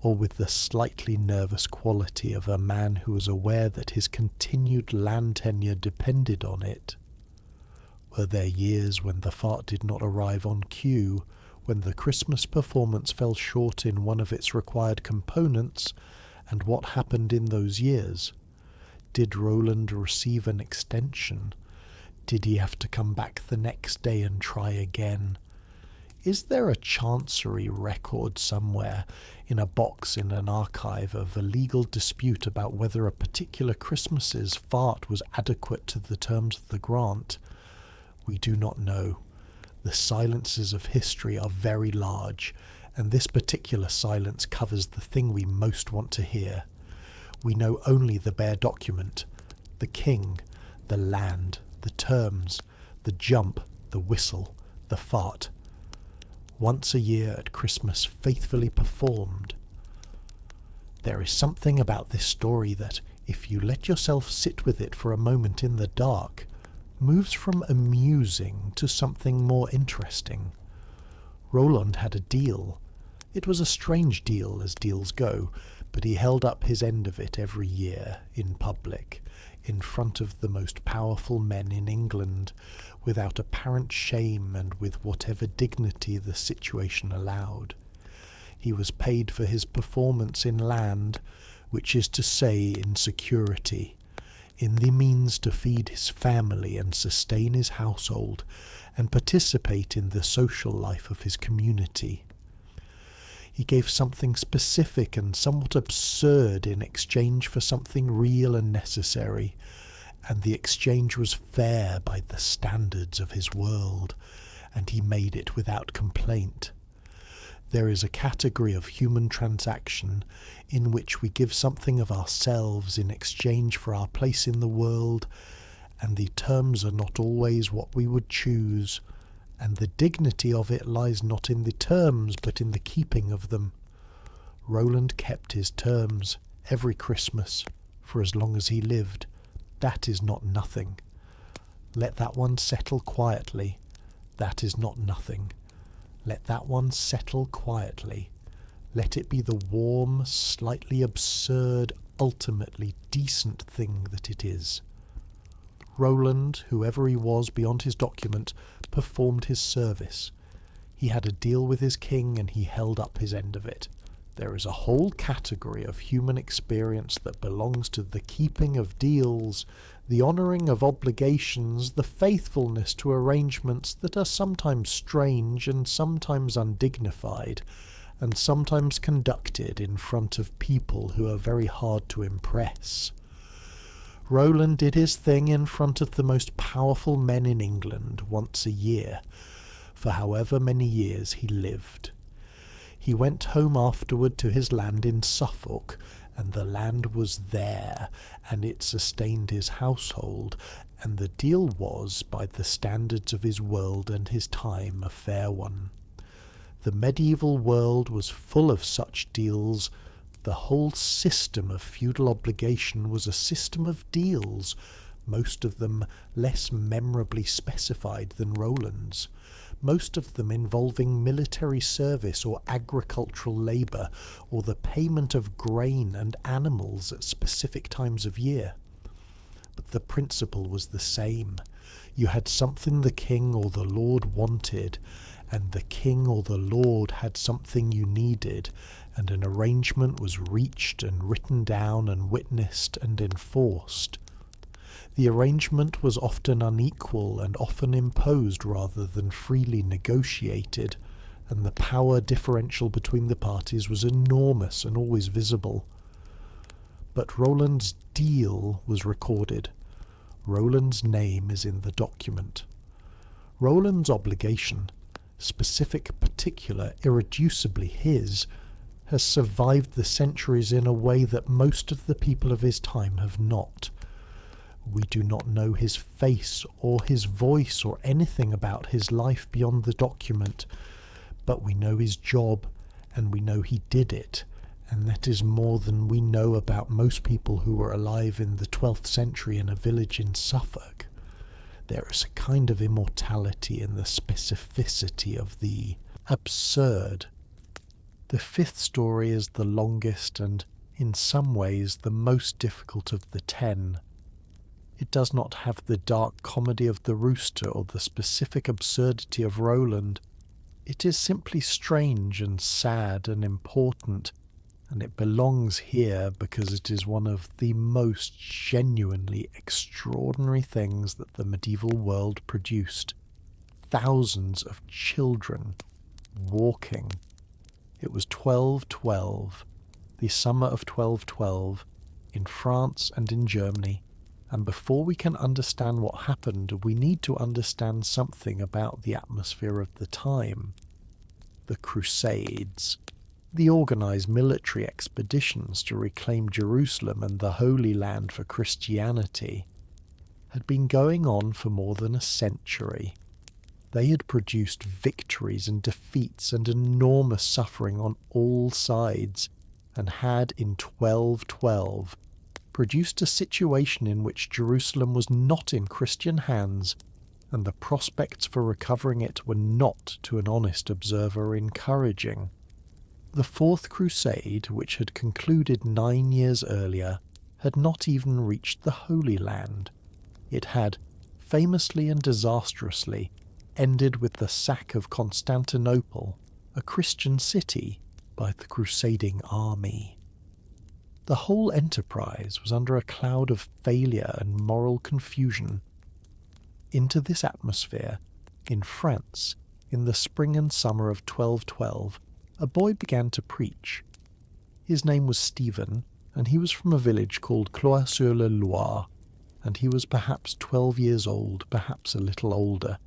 or with the slightly nervous quality of a man who was aware that his continued land tenure depended on it? Were there years when the fart did not arrive on cue, when the Christmas performance fell short in one of its required components, and what happened in those years? Did Roland receive an extension? Did he have to come back the next day and try again? Is there a chancery record somewhere, in a box in an archive, of a legal dispute about whether a particular Christmas's fart was adequate to the terms of the grant? We do not know. The silences of history are very large, and this particular silence covers the thing we most want to hear. We know only the bare document, the king, the land, the terms, the jump, the whistle, the fart. Once a year at Christmas faithfully performed. There is something about this story that, if you let yourself sit with it for a moment in the dark, moves from amusing to something more interesting. Roland had a deal. It was a strange deal, as deals go, but he held up his end of it every year, in public, in front of the most powerful men in England, without apparent shame and with whatever dignity the situation allowed. He was paid for his performance in land, which is to say in security, in the means to feed his family and sustain his household, and participate in the social life of his community. He gave something specific and somewhat absurd in exchange for something real and necessary, and the exchange was fair by the standards of his world, and he made it without complaint. There is a category of human transaction in which we give something of ourselves in exchange for our place in the world, and the terms are not always what we would choose, and the dignity of it lies not in the terms but in the keeping of them. Roland kept his terms every Christmas for as long as he lived. That is not nothing. Let that one settle quietly. That is not nothing. Let that one settle quietly. Let it be the warm, slightly absurd, ultimately decent thing that it is. Roland, whoever he was beyond his document, performed his service. He had a deal with his king, and he held up his end of it. There is a whole category of human experience that belongs to the keeping of deals, the honouring of obligations, the faithfulness to arrangements that are sometimes strange and sometimes undignified, and sometimes conducted in front of people who are very hard to impress. Roland did his thing in front of the most powerful men in England once a year, for however many years he lived. He went home afterward to his land in Suffolk, and the land was there, and it sustained his household, and the deal was, by the standards of his world and his time, a fair one. The medieval world was full of such deals. The whole system of feudal obligation was a system of deals, most of them less memorably specified than Roland's, most of them involving military service or agricultural labour, or the payment of grain and animals at specific times of year. But the principle was the same. You had something the king or the lord wanted, and the king or the lord had something you needed, and an arrangement was reached and written down and witnessed and enforced. The arrangement was often unequal and often imposed rather than freely negotiated, and the power differential between the parties was enormous and always visible. But Roland's deal was recorded. Roland's name is in the document. Roland's obligation, specific, particular, irreducibly his, has survived the centuries in a way that most of the people of his time have not. We do not know his face or his voice or anything about his life beyond the document, but we know his job, and we know he did it, and that is more than we know about most people who were alive in the 12th century in a village in Suffolk. There is a kind of immortality in the specificity of the absurd. The fifth story is the longest and, in some ways, the most difficult of the 10. It does not have the dark comedy of the rooster or the specific absurdity of Roland. It is simply strange and sad and important, and it belongs here because it is one of the most genuinely extraordinary things that the medieval world produced. Thousands of children walking. It was 1212, the summer of 1212, in France and in Germany. And before we can understand what happened, we need to understand something about the atmosphere of the time. The Crusades, the organised military expeditions to reclaim Jerusalem and the Holy Land for Christianity, had been going on for more than a century. They had produced victories and defeats and enormous suffering on all sides, and had in 1212 produced a situation in which Jerusalem was not in Christian hands, and the prospects for recovering it were not, to an honest observer, encouraging. The Fourth Crusade, which had concluded 9 years earlier, had not even reached the Holy Land. It had, famously and disastrously, ended with the sack of Constantinople, a Christian city, by the crusading army. The whole enterprise was under a cloud of failure and moral confusion. Into this atmosphere, in France, in the spring and summer of 1212, a boy began to preach. His name was Stephen, and he was from a village called Cloix-sur-le-Loir, and he was perhaps 12 years old, perhaps a little older.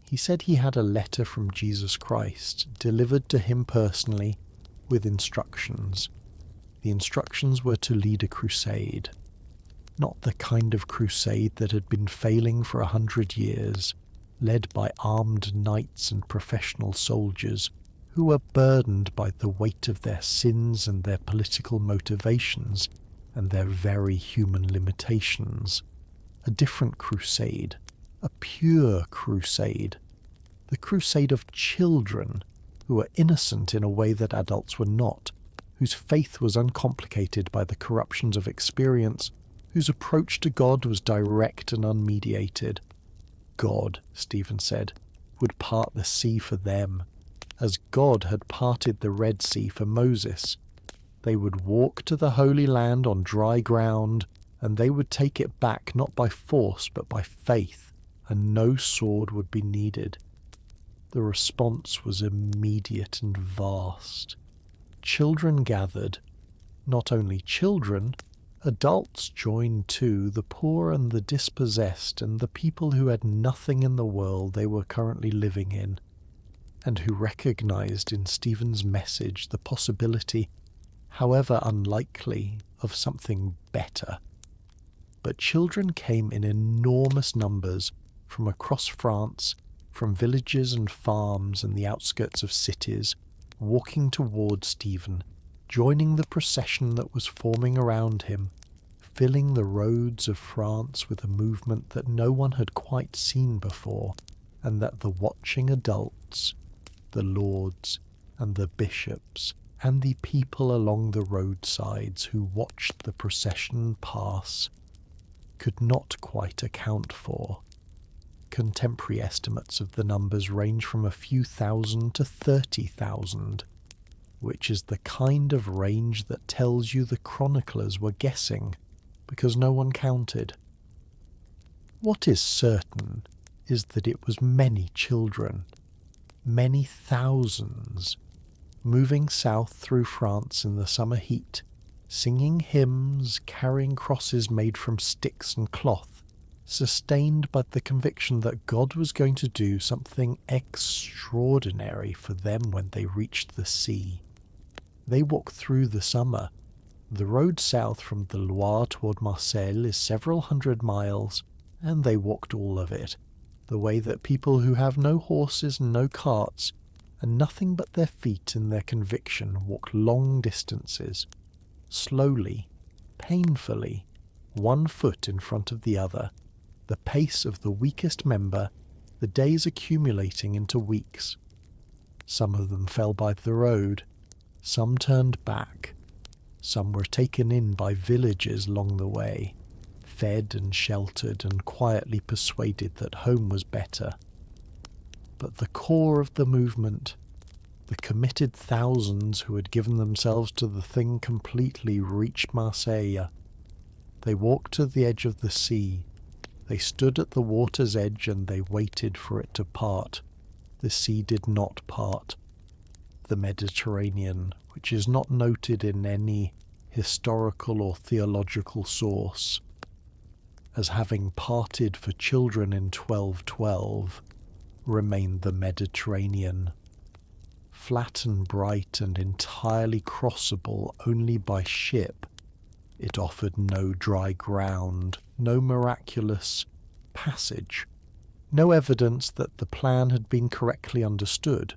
He said he had a letter from Jesus Christ, delivered to him personally, with instructions. The instructions were to lead a crusade. not the kind of crusade that had been failing for 100 years, led by armed knights and professional soldiers who were burdened by the weight of their sins and their political motivations and their very human limitations. A different crusade, a pure crusade, the crusade of children who were innocent in a way that adults were not, whose faith was uncomplicated by the corruptions of experience, whose approach to God was direct and unmediated. God, Stephen said, would part the sea for them, as God had parted the Red Sea for Moses. They would walk to the Holy Land on dry ground, and they would take it back not by force but by faith, and no sword would be needed. The response was immediate and vast. Children gathered. Not only children, adults joined too, the poor and the dispossessed and the people who had nothing in the world they were currently living in, and who recognized in Stephen's message the possibility, however unlikely, of something better. But children came in enormous numbers from across France, from villages and farms and the outskirts of cities, walking toward Stephen, joining the procession that was forming around him, filling the roads of France with a movement that no one had quite seen before, and that the watching adults, the lords and the bishops, and the people along the roadsides who watched the procession pass, could not quite account for. Contemporary estimates of the numbers range from a few thousand to 30,000, which is the kind of range that tells you the chroniclers were guessing, because no one counted. What is certain is that it was many children, many thousands, moving south through France in the summer heat, singing hymns, carrying crosses made from sticks and cloth, sustained by the conviction that God was going to do something extraordinary for them when they reached the sea. They walked through the summer. The road south from the Loire toward Marseille is several hundred miles, and they walked all of it, the way that people who have no horses and no carts, and nothing but their feet and their conviction, walk long distances, slowly, painfully, one foot in front of the other, the pace of the weakest member, the days accumulating into weeks. Some of them fell by the road, some turned back, some were taken in by villagers along the way, fed and sheltered and quietly persuaded that home was better. But the core of the movement, the committed thousands who had given themselves to the thing completely, reached Marseille. They walked to the edge of the sea. They stood at the water's edge and they waited for it to part. The sea did not part. The Mediterranean, which is not noted in any historical or theological source as having parted for children in 1212, remained the Mediterranean, flat and bright and entirely crossable only by ship. It offered no dry ground, no miraculous passage, no evidence that the plan had been correctly understood.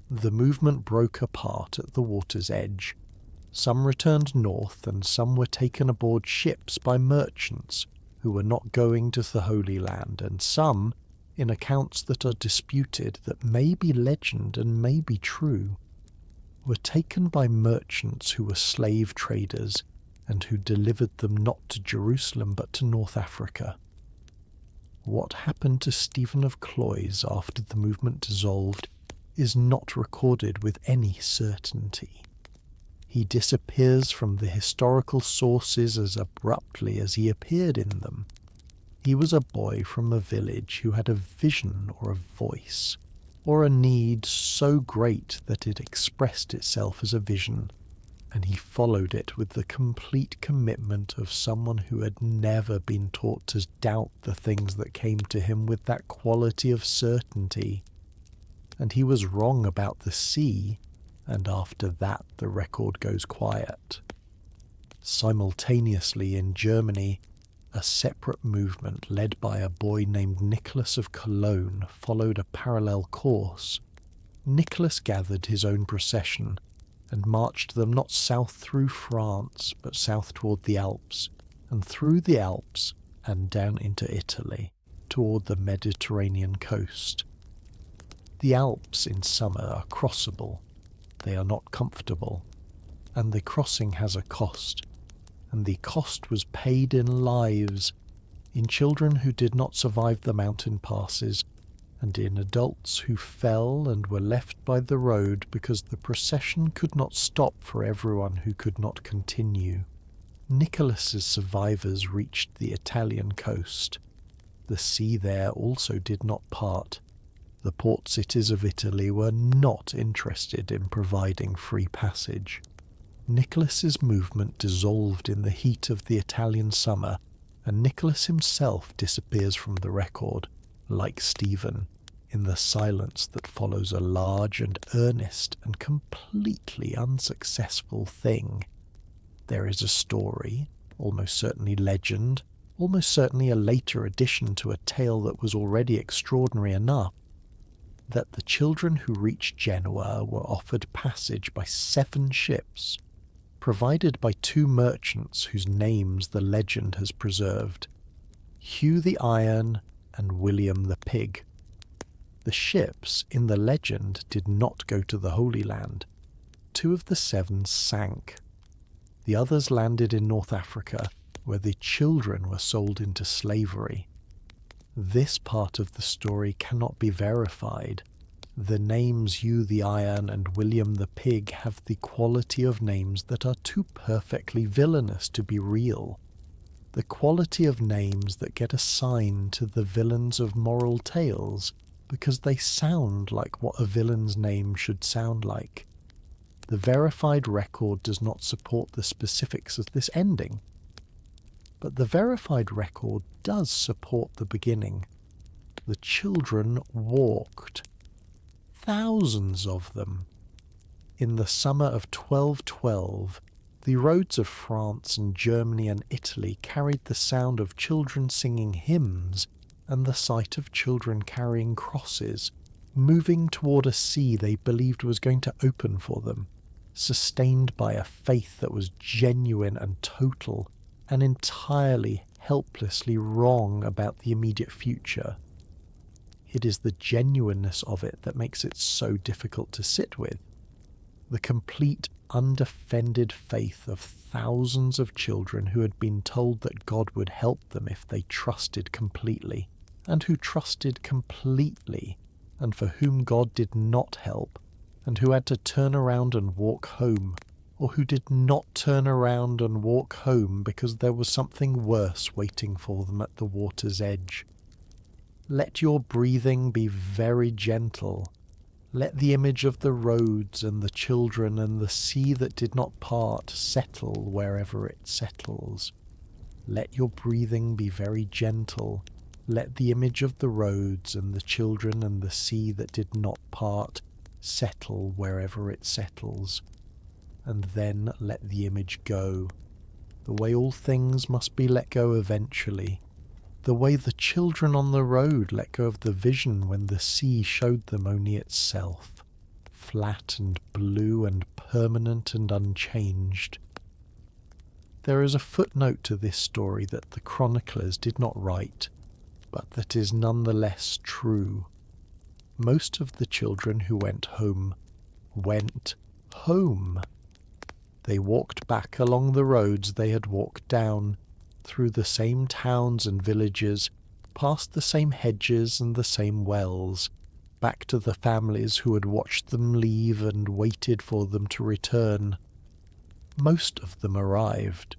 The movement broke apart at the water's edge. Some returned north, and some were taken aboard ships by merchants who were not going to the Holy Land, and some, in accounts that are disputed, that may be legend and may be true, were taken by merchants who were slave traders and who delivered them not to Jerusalem but to North Africa. What happened to Stephen of Cloyes after the movement dissolved is not recorded with any certainty. He disappears from the historical sources as abruptly as he appeared in them. He was a boy from a village who had a vision or a voice, or a need so great that it expressed itself as a vision, and he followed it with the complete commitment of someone who had never been taught to doubt the things that came to him with that quality of certainty. And he was wrong about the sea, and after that the record goes quiet. Simultaneously in Germany, a separate movement led by a boy named Nicholas of Cologne followed a parallel course. Nicholas gathered his own procession and marched them not south through France, but south toward the Alps, and through the Alps and down into Italy, toward the Mediterranean coast. The Alps in summer are crossable. They are not comfortable, and the crossing has a cost, and the cost was paid in lives, in children who did not survive the mountain passes, and in adults who fell and were left by the road because the procession could not stop for everyone who could not continue. Nicholas's survivors reached the Italian coast. The sea there also did not part. The port cities of Italy were not interested in providing free passage. Nicholas's movement dissolved in the heat of the Italian summer, and Nicholas himself disappears from the record, like Stephen, in the silence that follows a large and earnest and completely unsuccessful thing. There is a story, almost certainly legend, almost certainly a later addition to a tale that was already extraordinary enough, that the children who reached Genoa were offered passage by 7 ships, provided by 2 merchants whose names the legend has preserved, Hugh the Iron and William the Pig. The ships in the legend did not go to the Holy Land. 2 of the 7 sank. The others landed in North Africa, where the children were sold into slavery. This part of the story cannot be verified. The names Hugh the Iron and William the Pig have the quality of names that are too perfectly villainous to be real. The quality of names that get assigned to the villains of moral tales because they sound like what a villain's name should sound like. The verified record does not support the specifics of this ending, but the verified record does support the beginning. The children walked. Thousands of them. In the summer of 1212, the roads of France and Germany and Italy carried the sound of children singing hymns and the sight of children carrying crosses, moving toward a sea they believed was going to open for them, sustained by a faith that was genuine and total, and entirely helplessly wrong about the immediate future. It is the genuineness of it that makes it so difficult to sit with. The complete, undefended faith of thousands of children who had been told that God would help them if they trusted completely, and who trusted completely, and for whom God did not help, and who had to turn around and walk home, or who did not turn around and walk home because there was something worse waiting for them at the water's edge. Let your breathing be very gentle. Let the image of the roads and the children and the sea that did not part settle wherever it settles. Let your breathing be very gentle. Let the image of the roads and the children and the sea that did not part settle wherever it settles. And then let the image go, the way all things must be let go eventually, the way the children on the road let go of the vision when the sea showed them only itself, flat and blue and permanent and unchanged. There is a footnote to this story that the chroniclers did not write, but that is nonetheless true. Most of the children who went home went home. They walked back along the roads they had walked down, through the same towns and villages, past the same hedges and the same wells, back to the families who had watched them leave and waited for them to return. Most of them arrived.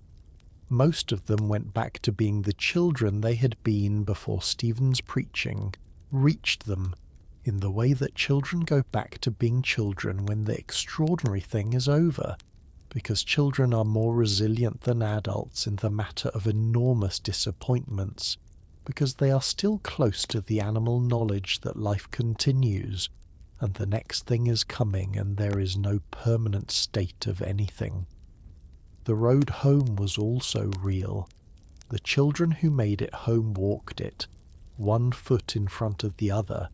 Most of them went back to being the children they had been before Stephen's preaching reached them, in the way that children go back to being children when the extraordinary thing is over, because children are more resilient than adults in the matter of enormous disappointments, because they are still close to the animal knowledge that life continues, and the next thing is coming and there is no permanent state of anything. The road home was also real. The children who made it home walked it, one foot in front of the other,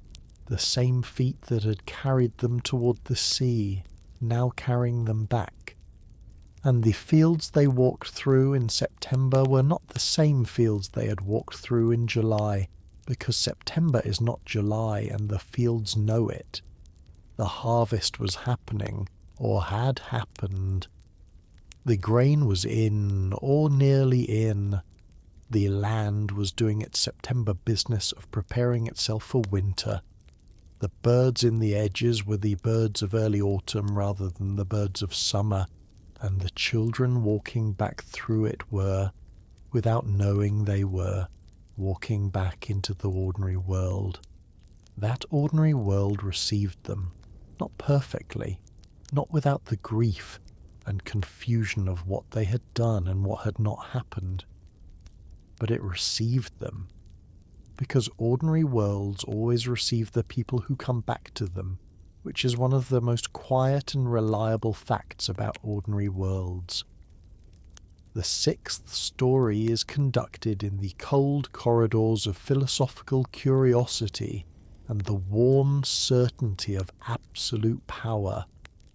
the same feet that had carried them toward the sea, now carrying them back. And the fields they walked through in September were not the same fields they had walked through in July, because September is not July and the fields know it. The harvest was happening, or had happened. The grain was in, or nearly in. The land was doing its September business of preparing itself for winter. The birds in the edges were the birds of early autumn rather than the birds of summer, and the children walking back through it were, without knowing they were, walking back into the ordinary world. That ordinary world received them, not perfectly, not without the grief and confusion of what they had done and what had not happened, but it received them, because ordinary worlds always receive the people who come back to them, which is one of the most quiet and reliable facts about ordinary worlds. The sixth story is conducted in the cold corridors of philosophical curiosity and the warm certainty of absolute power,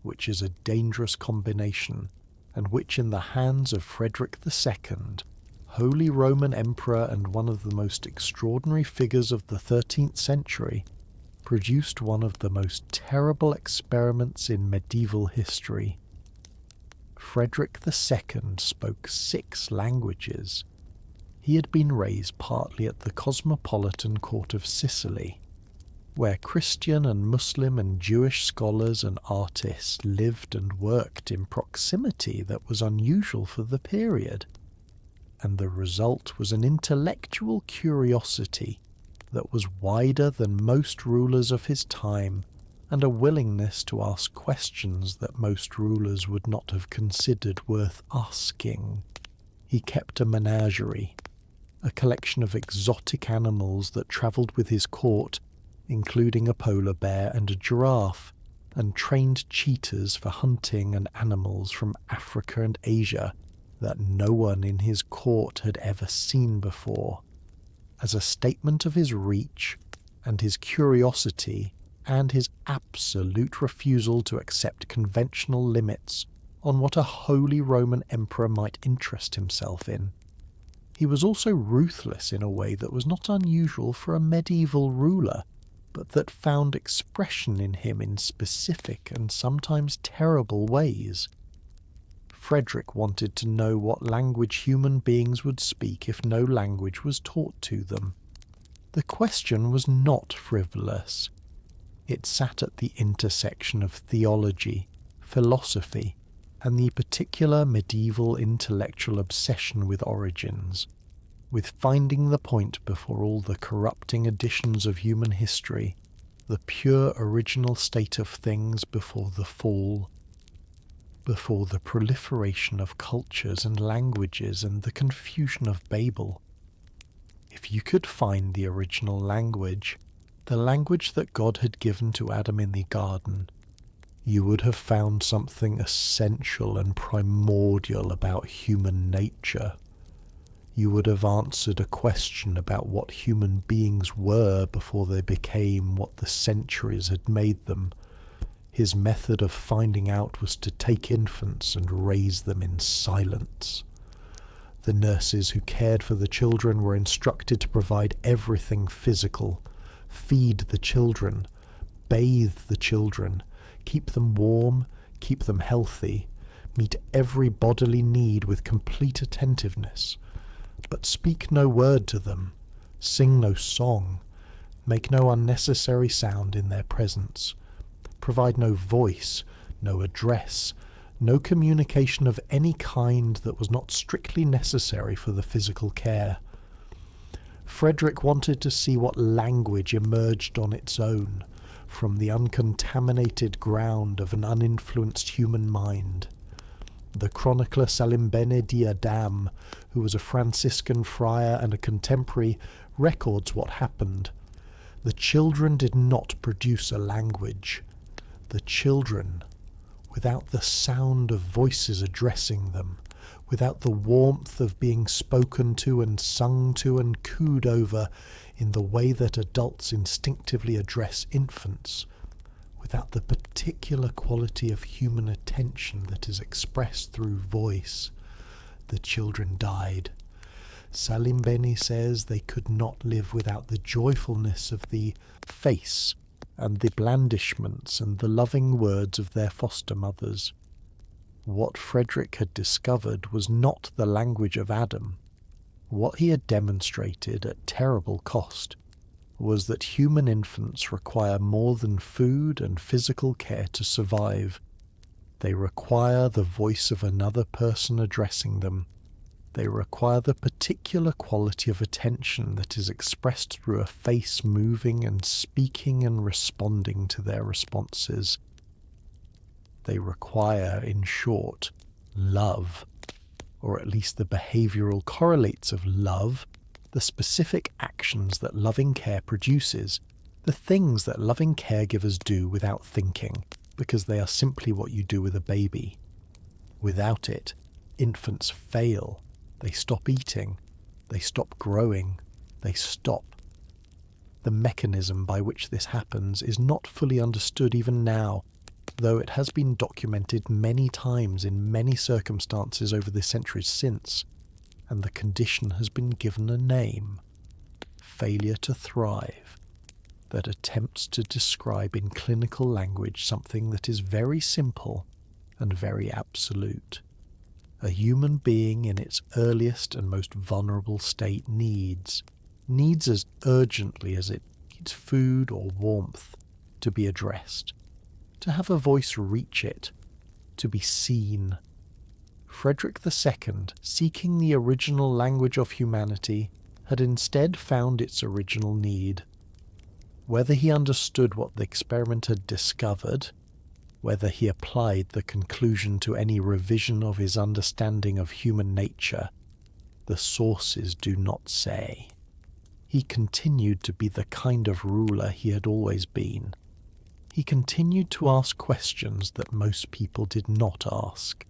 which is a dangerous combination, and which in the hands of Frederick II, Holy Roman Emperor and one of the most extraordinary figures of the 13th century, produced one of the most terrible experiments in medieval history. Frederick II spoke 6 languages. He had been raised partly at the cosmopolitan court of Sicily, where Christian and Muslim and Jewish scholars and artists lived and worked in proximity that was unusual for the period, and the result was an intellectual curiosity that was wider than most rulers of his time, and a willingness to ask questions that most rulers would not have considered worth asking. He kept a menagerie, a collection of exotic animals that travelled with his court, including a polar bear and a giraffe, and trained cheetahs for hunting and animals from Africa and Asia that no one in his court had ever seen before, as a statement of his reach and his curiosity and his absolute refusal to accept conventional limits on what a Holy Roman Emperor might interest himself in. He was also ruthless in a way that was not unusual for a medieval ruler, but that found expression in him in specific and sometimes terrible ways. Frederick wanted to know what language human beings would speak if no language was taught to them. The question was not frivolous. It sat at the intersection of theology, philosophy, and the particular medieval intellectual obsession with origins, with finding the point before all the corrupting additions of human history, the pure original state of things before the fall, before the proliferation of cultures and languages and the confusion of Babel. If you could find the original language, the language that God had given to Adam in the garden, you would have found something essential and primordial about human nature. You would have answered a question about what human beings were before they became what the centuries had made them. His method of finding out was to take infants and raise them in silence. The nurses who cared for the children were instructed to provide everything physical, feed the children, bathe the children, keep them warm, keep them healthy, meet every bodily need with complete attentiveness, but speak no word to them, sing no song, make no unnecessary sound in their presence, provide no voice, no address, no communication of any kind that was not strictly necessary for the physical care. Frederick wanted to see what language emerged on its own from the uncontaminated ground of an uninfluenced human mind. The chronicler Salimbene di Adam, who was a Franciscan friar and a contemporary, records what happened. The children did not produce a language. The children, without the sound of voices addressing them, without the warmth of being spoken to and sung to and cooed over in the way that adults instinctively address infants, without the particular quality of human attention that is expressed through voice, the children died. Salimbeni says they could not live without the joyfulness of the face and the blandishments and the loving words of their foster mothers. What Frederick had discovered was not the language of Adam. What he had demonstrated at terrible cost was that human infants require more than food and physical care to survive. They require the voice of another person addressing them. They require the particular quality of attention that is expressed through a face moving and speaking and responding to their responses. They require, in short, love, or at least the behavioural correlates of love, the specific actions that loving care produces, the things that loving caregivers do without thinking, because they are simply what you do with a baby. Without it, infants fail. They stop eating, they stop growing, they stop. The mechanism by which this happens is not fully understood even now, though it has been documented many times in many circumstances over the centuries since, and the condition has been given a name: failure to thrive, that attempts to describe in clinical language something that is very simple and very absolute. A human being in its earliest and most vulnerable state needs as urgently as it needs food or warmth to be addressed, to have a voice reach it, to be seen. Frederick II, seeking the original language of humanity, had instead found its original need. Whether he understood what the experiment had discovered, whether he applied the conclusion to any revision of his understanding of human nature, the sources do not say. He continued to be the kind of ruler he had always been. He continued to ask questions that most people did not ask.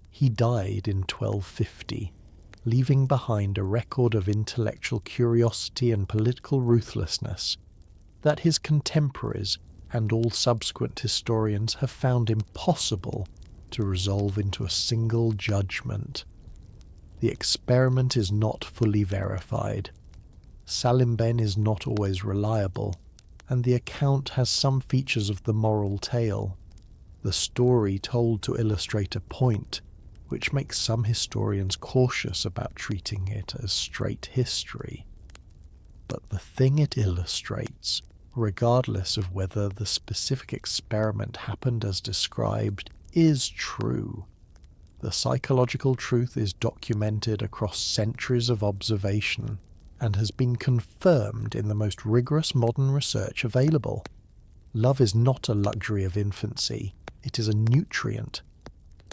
He died in 1250, leaving behind a record of intellectual curiosity and political ruthlessness that his contemporaries and all subsequent historians have found impossible to resolve into a single judgment. The experiment is not fully verified. Salimben is not always reliable, and the account has some features of the moral tale, the story told to illustrate a point, which makes some historians cautious about treating it as straight history. But the thing it illustrates, regardless of whether the specific experiment happened as described, is true. The psychological truth is documented across centuries of observation and has been confirmed in the most rigorous modern research available. Love is not a luxury of infancy, it is a nutrient,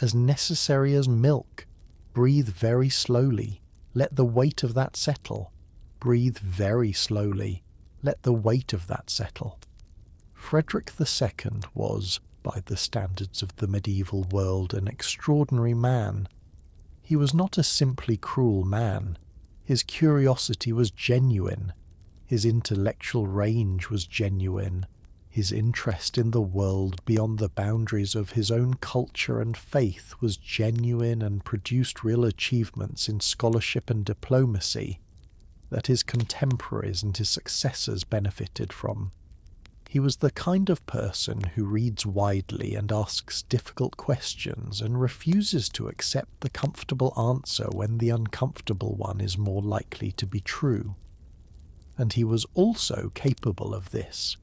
as necessary as milk. Breathe very slowly, let the weight of that settle. Breathe very slowly, let the weight of that settle. Frederick II was, by the standards of the medieval world, an extraordinary man. He was not a simply cruel man. His curiosity was genuine. His intellectual range was genuine. His interest in the world beyond the boundaries of his own culture and faith was genuine and produced real achievements in scholarship and diplomacy that his contemporaries and his successors benefited from. He was the kind of person who reads widely and asks difficult questions and refuses to accept the comfortable answer when the uncomfortable one is more likely to be true. And he was also capable of this,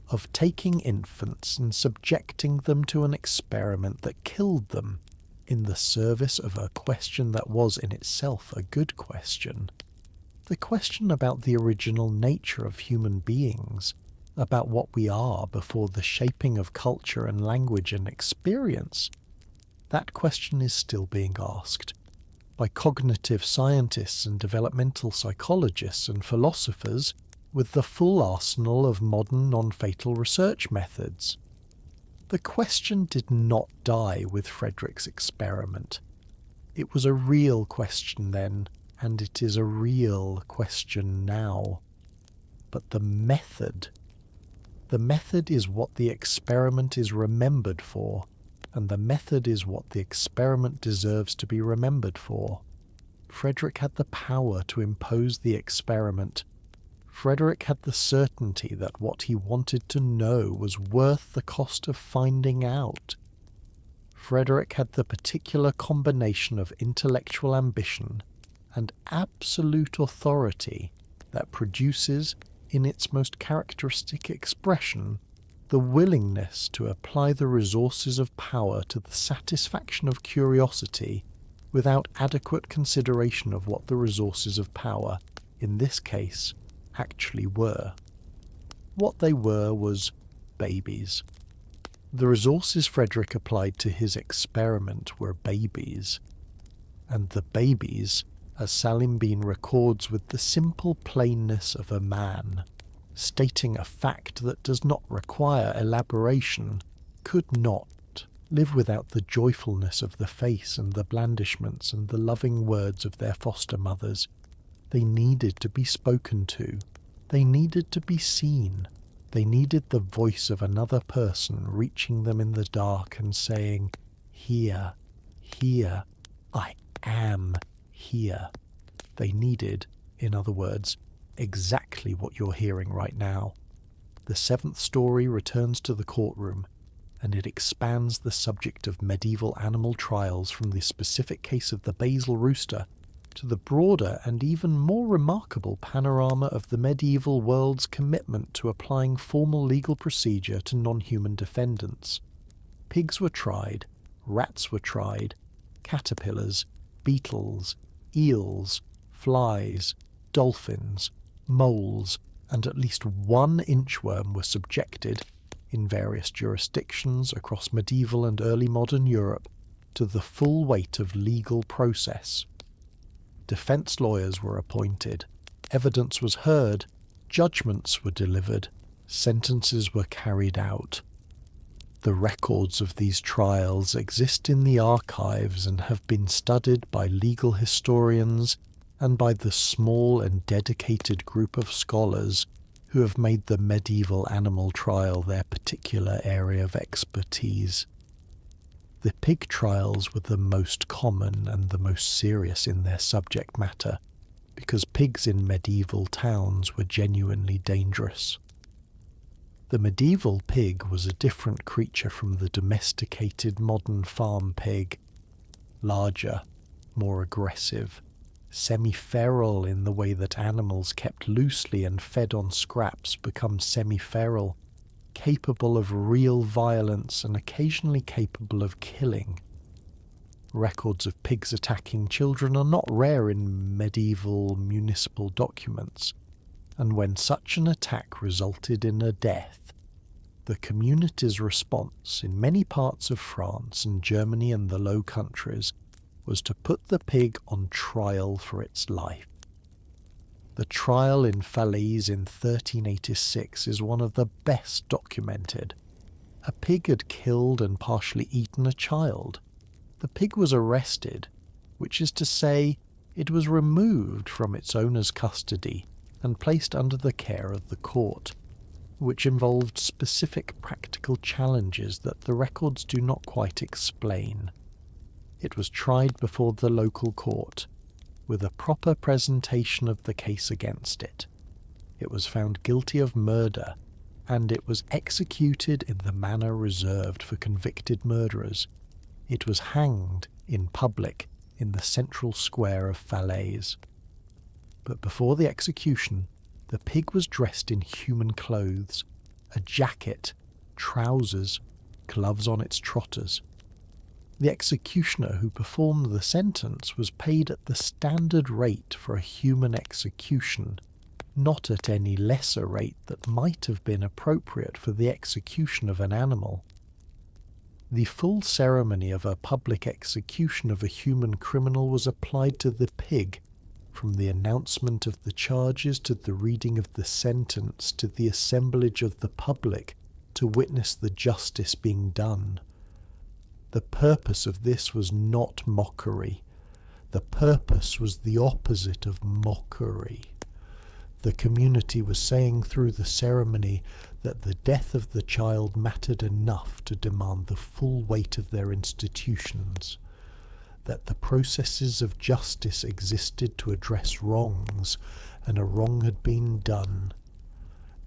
of taking infants and subjecting them to an experiment that killed them in the service of a question that was in itself a good question. The question about the original nature of human beings, about what we are before the shaping of culture and language and experience, that question is still being asked by cognitive scientists and developmental psychologists and philosophers with the full arsenal of modern non-fatal research methods. The question did not die with Frederick's experiment. It was a real question then, and it is a real question now. But the method is what the experiment is remembered for, and the method is what the experiment deserves to be remembered for. Frederick had the power to impose the experiment. Frederick had the certainty that what he wanted to know was worth the cost of finding out. Frederick had the particular combination of intellectual ambition and absolute authority that produces, in its most characteristic expression, the willingness to apply the resources of power to the satisfaction of curiosity without adequate consideration of what the resources of power, in this case, actually were. What they were was babies. The resources Frederick applied to his experiment were babies, and the babies, as Salim Bean records with the simple plainness of a man, stating a fact that does not require elaboration, could not live without the joyfulness of the face and the blandishments and the loving words of their foster mothers. They needed to be spoken to. They needed to be seen. They needed the voice of another person reaching them in the dark and saying, "Here, here, I am here." They needed, in other words, exactly what you're hearing right now. The seventh story returns to the courtroom, and it expands the subject of medieval animal trials from the specific case of the Basel rooster to the broader and even more remarkable panorama of the medieval world's commitment to applying formal legal procedure to non-human defendants. Pigs were tried, rats were tried, caterpillars, beetles, eels, flies, dolphins, moles, and at least one inchworm were subjected, in various jurisdictions across medieval and early modern Europe, to the full weight of legal process. Defense lawyers were appointed, evidence was heard, judgments were delivered, sentences were carried out. The records of these trials exist in the archives and have been studied by legal historians and by the small and dedicated group of scholars who have made the medieval animal trial their particular area of expertise. The pig trials were the most common and the most serious in their subject matter, because pigs in medieval towns were genuinely dangerous. The medieval pig was a different creature from the domesticated modern farm pig. Larger, more aggressive, semi-feral in the way that animals kept loosely and fed on scraps become semi-feral, capable of real violence and occasionally capable of killing. Records of pigs attacking children are not rare in medieval municipal documents, and when such an attack resulted in a death, the community's response in many parts of France and Germany and the Low Countries was to put the pig on trial for its life. The trial in Falaise in 1386 is one of the best documented. A pig had killed and partially eaten a child. The pig was arrested, which is to say, it was removed from its owner's custody and placed under the care of the court, which involved specific practical challenges that the records do not quite explain. It was tried before the local court, with a proper presentation of the case against it. It was found guilty of murder, and it was executed in the manner reserved for convicted murderers. It was hanged in public in the central square of Falaise. But before the execution, the pig was dressed in human clothes, a jacket, trousers, gloves on its trotters. The executioner who performed the sentence was paid at the standard rate for a human execution, not at any lesser rate that might have been appropriate for the execution of an animal. The full ceremony of a public execution of a human criminal was applied to the pig, from the announcement of the charges to the reading of the sentence to the assemblage of the public to witness the justice being done. The purpose of this was not mockery, The purpose was the opposite of mockery. The community was saying through the ceremony that the death of the child mattered enough to demand the full weight of their institutions, that the processes of justice existed to address wrongs, and a wrong had been done,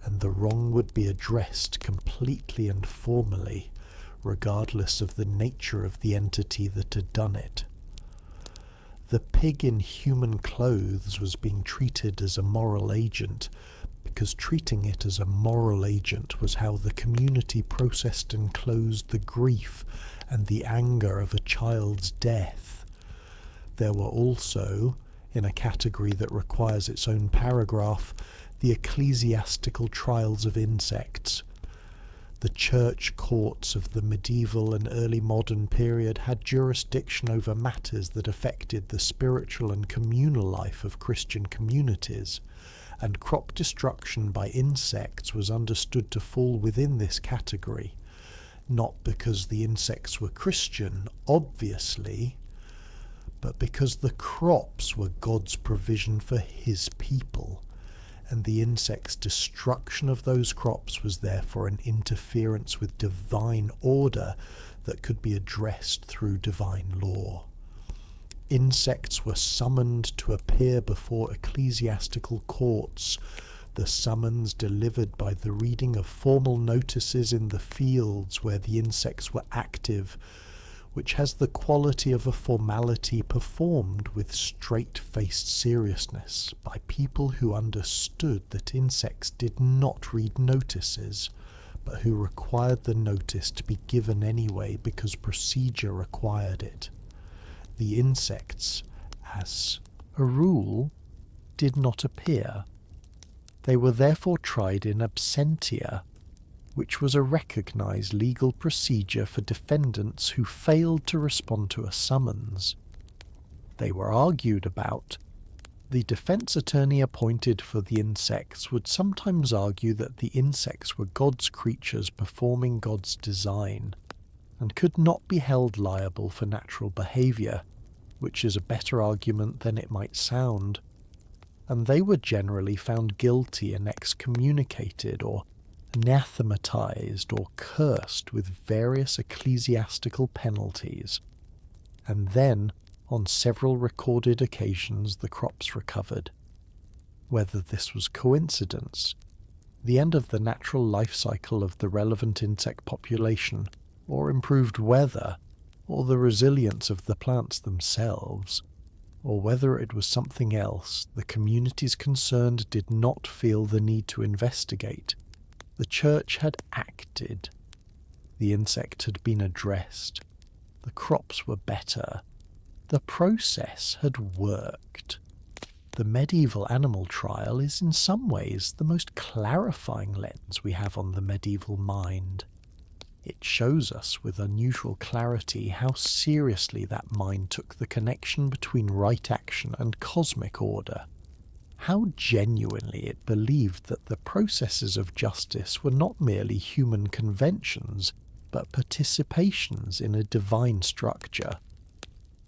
and the wrong would be addressed completely and formally, regardless of the nature of the entity that had done it. The pig in human clothes was being treated as a moral agent, because treating it as a moral agent was how the community processed and closed the grief and the anger of a child's death. There were also, in a category that requires its own paragraph, the ecclesiastical trials of insects. The church courts of the medieval and early modern period had jurisdiction over matters that affected the spiritual and communal life of Christian communities, and crop destruction by insects was understood to fall within this category, not because the insects were Christian, obviously, but because the crops were God's provision for his people, and the insect's destruction of those crops was therefore an interference with divine order that could be addressed through divine law. Insects were summoned to appear before ecclesiastical courts, the summons delivered by the reading of formal notices in the fields where the insects were active, which has the quality of a formality performed with straight-faced seriousness by people who understood that insects did not read notices, but who required the notice to be given anyway because procedure required it. The insects, as a rule, did not appear. They were therefore tried in absentia, which was a recognized legal procedure for defendants who failed to respond to a summons. They were argued about. The defense attorney appointed for the insects would sometimes argue that the insects were God's creatures performing God's design, and could not be held liable for natural behavior, which is a better argument than it might sound. And they were generally found guilty and excommunicated or anathematized or cursed with various ecclesiastical penalties, and then, on several recorded occasions, the crops recovered. Whether this was coincidence, the end of the natural life cycle of the relevant insect population, or improved weather, or the resilience of the plants themselves, or whether it was something else, the communities concerned did not feel the need to investigate. The church had acted. The insect had been addressed. The crops were better. The process had worked. The medieval animal trial is in some ways the most clarifying lens we have on the medieval mind. It shows us with unusual clarity how seriously that mind took the connection between right action and cosmic order. How genuinely it believed that the processes of justice were not merely human conventions, but participations in a divine structure.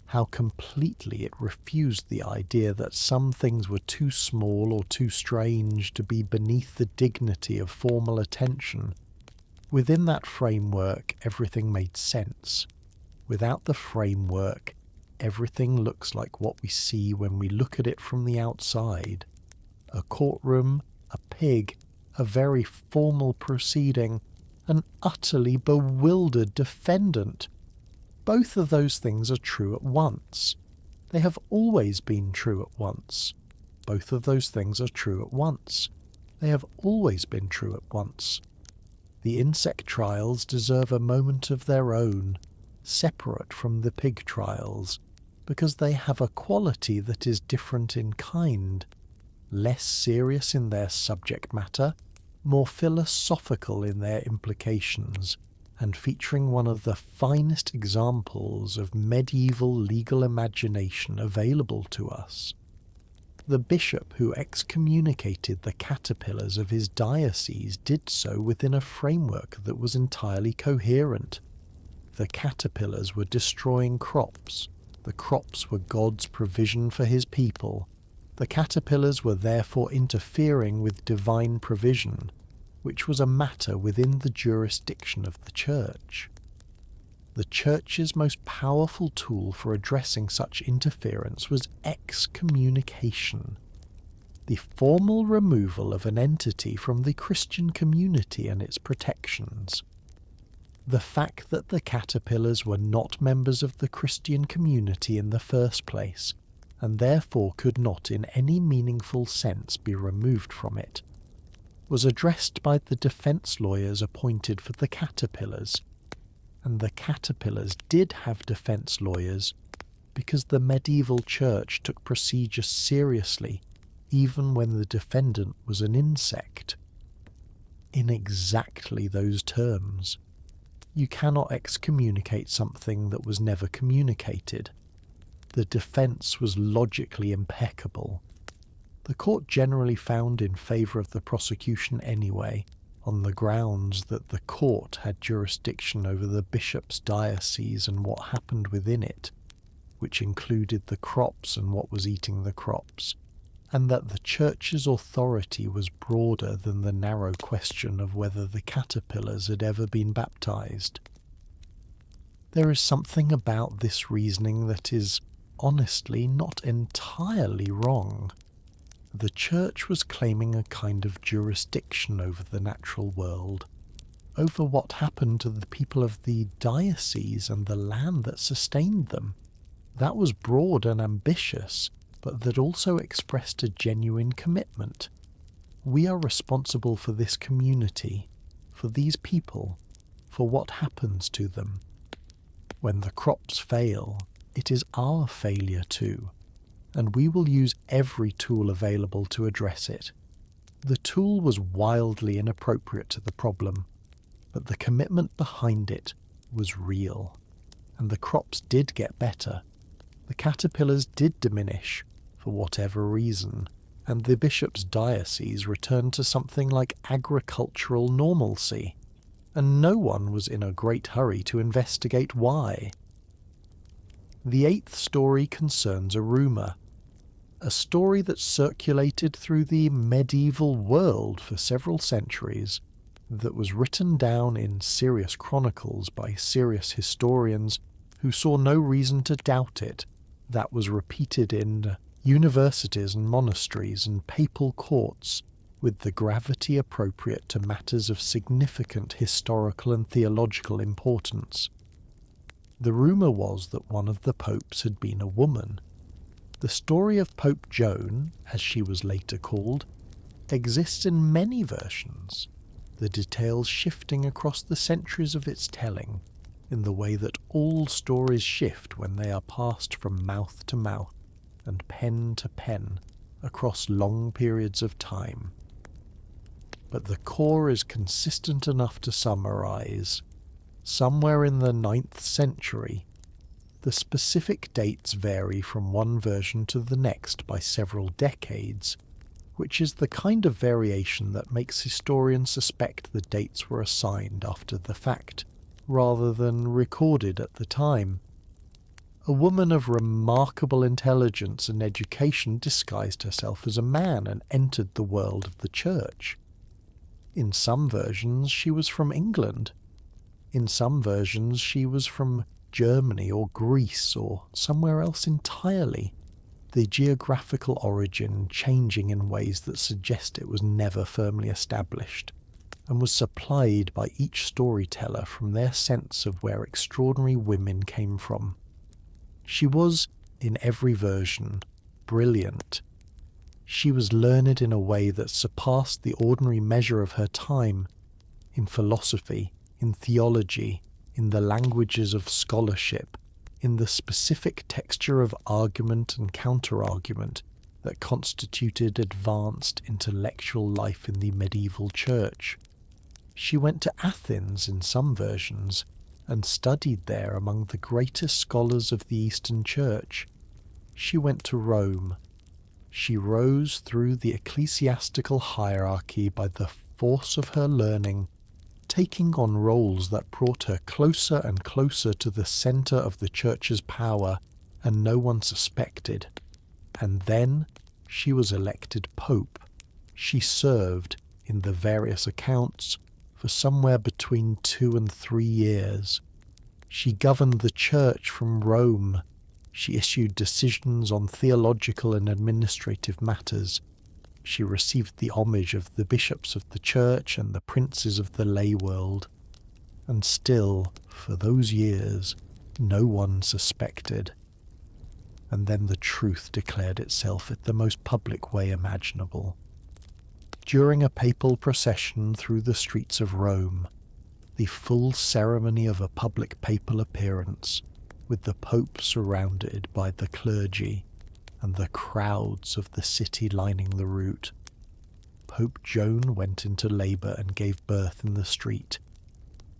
How completely it refused the idea that some things were too small or too strange to be beneath the dignity of formal attention. Within that framework, everything made sense. Without the framework, everything looks like what we see when we look at it from the outside. A courtroom, a pig, a very formal proceeding, an utterly bewildered defendant. Both of those things are true at once. They have always been true at once. Both of those things are true at once. They have always been true at once. The insect trials deserve a moment of their own, separate from the pig trials, because they have a quality that is different in kind, less serious in their subject matter, more philosophical in their implications, and featuring one of the finest examples of medieval legal imagination available to us. The bishop who excommunicated the caterpillars of his diocese did so within a framework that was entirely coherent. The caterpillars were destroying crops. The crops were God's provision for his people. The caterpillars were therefore interfering with divine provision, which was a matter within the jurisdiction of the Church. The Church's most powerful tool for addressing such interference was excommunication, the formal removal of an entity from the Christian community and its protections. The fact that the caterpillars were not members of the Christian community in the first place, and therefore could not in any meaningful sense be removed from it, was addressed by the defence lawyers appointed for the caterpillars, and the caterpillars did have defence lawyers because the medieval church took procedure seriously even when the defendant was an insect. In exactly those terms. You cannot excommunicate something that was never communicated. The defence was logically impeccable. The court generally found in favour of the prosecution anyway, on the grounds that the court had jurisdiction over the bishop's diocese and what happened within it, which included the crops and what was eating the crops, and that the church's authority was broader than the narrow question of whether the caterpillars had ever been baptized. There is something about this reasoning that is, honestly, not entirely wrong. The church was claiming a kind of jurisdiction over the natural world, over what happened to the people of the diocese and the land that sustained them. That was broad and ambitious, but that also expressed a genuine commitment. We are responsible for this community, for these people, for what happens to them. When the crops fail, it is our failure too, and we will use every tool available to address it. The tool was wildly inappropriate to the problem, but the commitment behind it was real, and the crops did get better. The caterpillars did diminish, for whatever reason, and the bishop's diocese returned to something like agricultural normalcy, and no one was in a great hurry to investigate why. The eighth story concerns a rumour, a story that circulated through the medieval world for several centuries, that was written down in serious chronicles by serious historians who saw no reason to doubt it, that was repeated in universities and monasteries and papal courts with the gravity appropriate to matters of significant historical and theological importance. The rumour was that one of the popes had been a woman. The story of Pope Joan, as she was later called, exists in many versions, the details shifting across the centuries of its telling, in the way that all stories shift when they are passed from mouth to mouth and pen to pen across long periods of time. But the core is consistent enough to summarize. Somewhere in the 9th century, the specific dates vary from one version to the next by several decades, which is the kind of variation that makes historians suspect the dates were assigned after the fact, rather than recorded at the time. A woman of remarkable intelligence and education disguised herself as a man and entered the world of the church. In some versions she was from England. In some versions she was from Germany or Greece or somewhere else entirely, the geographical origin changing in ways that suggest it was never firmly established, and was supplied by each storyteller from their sense of where extraordinary women came from. She was, in every version, brilliant. She was learned in a way that surpassed the ordinary measure of her time, in philosophy, in theology, in the languages of scholarship, in the specific texture of argument and counter-argument that constituted advanced intellectual life in the medieval church. She went to Athens in some versions, and studied there among the greatest scholars of the Eastern Church. She went to Rome. She rose through the ecclesiastical hierarchy by the force of her learning, taking on roles that brought her closer and closer to the centre of the Church's power and no one suspected. And then she was elected Pope. She served, in the various accounts, for somewhere between 2 and 3 years. She governed the Church from Rome. She issued decisions on theological and administrative matters. She received the homage of the bishops of the Church and the princes of the lay world. And still, for those years, no one suspected. And then the truth declared itself in the most public way imaginable. During a papal procession through the streets of Rome, the full ceremony of a public papal appearance, with the Pope surrounded by the clergy and the crowds of the city lining the route, Pope Joan went into labour and gave birth in the street.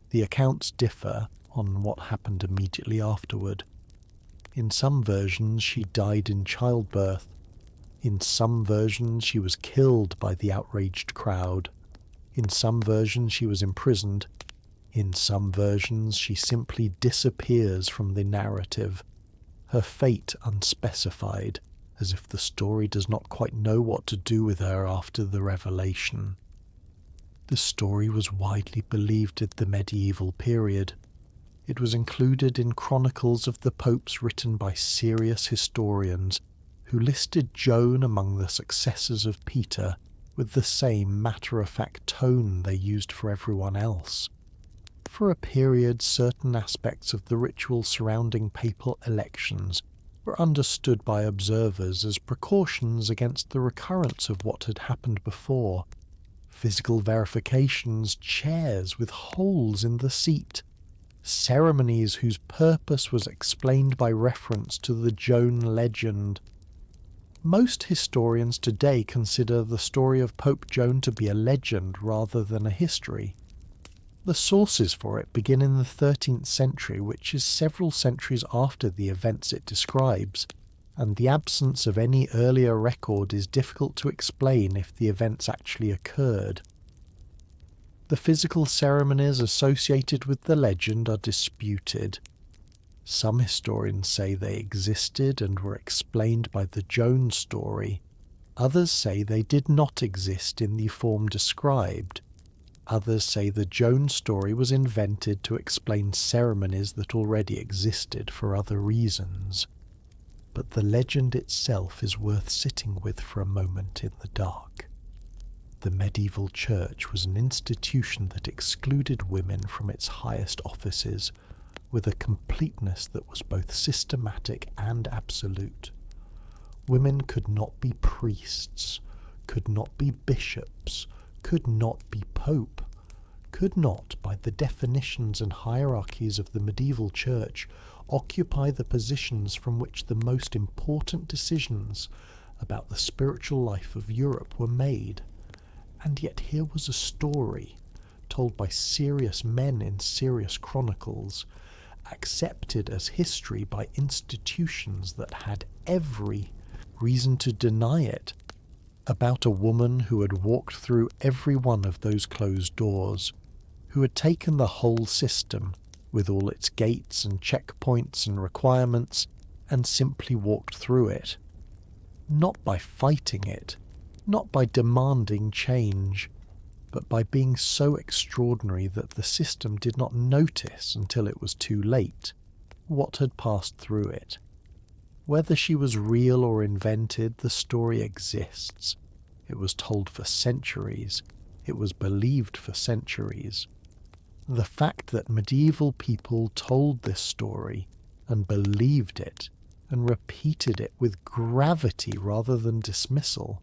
The accounts differ on what happened immediately afterward. In some versions she died in childbirth. In some versions she was killed by the outraged crowd. In some versions she was imprisoned. In some versions she simply disappears from the narrative, her fate unspecified, as if the story does not quite know what to do with her after the revelation. The story was widely believed in the medieval period. It was included in chronicles of the popes written by serious historians who listed Joan among the successors of Peter with the same matter-of-fact tone they used for everyone else. For a period, certain aspects of the ritual surrounding papal elections were understood by observers as precautions against the recurrence of what had happened before. Physical verifications, chairs with holes in the seat, ceremonies whose purpose was explained by reference to the Joan legend. Most historians today consider the story of Pope Joan to be a legend rather than a history. The sources for it begin in the 13th century, which is several centuries after the events it describes, and the absence of any earlier record is difficult to explain if the events actually occurred. The physical ceremonies associated with the legend are disputed. Some historians say they existed and were explained by the Joan story. Others say they did not exist in the form described. Others say the Joan story was invented to explain ceremonies that already existed for other reasons. But the legend itself is worth sitting with for a moment in the dark. The medieval church was an institution that excluded women from its highest offices with a completeness that was both systematic and absolute. Women could not be priests, could not be bishops, could not be pope, could not, by the definitions and hierarchies of the medieval church, occupy the positions from which the most important decisions about the spiritual life of Europe were made. And yet here was a story, told by serious men in serious chronicles, accepted as history by institutions that had every reason to deny it, about a woman who had walked through every one of those closed doors, who had taken the whole system, with all its gates and checkpoints and requirements, and simply walked through it. Not by fighting it, not by demanding change, but by being so extraordinary that the system did not notice until it was too late what had passed through it. Whether she was real or invented, the story exists. It was told for centuries. It was believed for centuries. The fact that medieval people told this story and believed it and repeated it with gravity rather than dismissal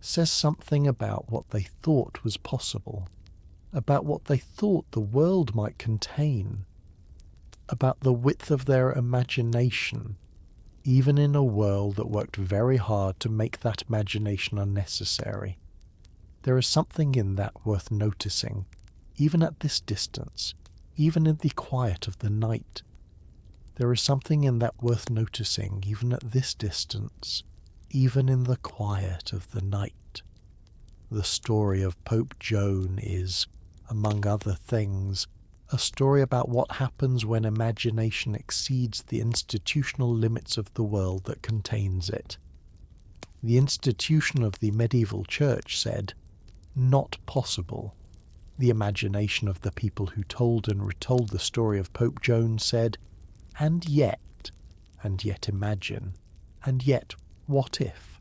says something about what they thought was possible, about what they thought the world might contain, about the width of their imagination, even in a world that worked very hard to make that imagination unnecessary. There is something in that worth noticing, even at this distance, even in the quiet of the night. There is something in that worth noticing, even at this distance, even in the quiet of the night. The story of Pope Joan is, among other things, a story about what happens when imagination exceeds the institutional limits of the world that contains it. The institution of the medieval church said, "Not possible." The imagination of the people who told and retold the story of Pope Joan said, and yet imagine, and yet what if?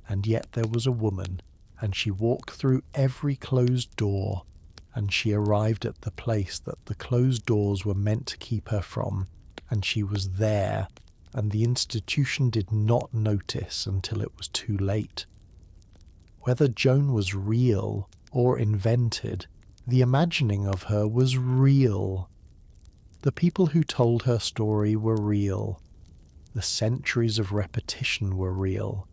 And yet there was a woman, and she walked through every closed door, and she arrived at the place that the closed doors were meant to keep her from, and she was there, and the institution did not notice until it was too late. Whether Joan was real or invented, the imagining of her was real. The people who told her story were real. The centuries of repetition were real.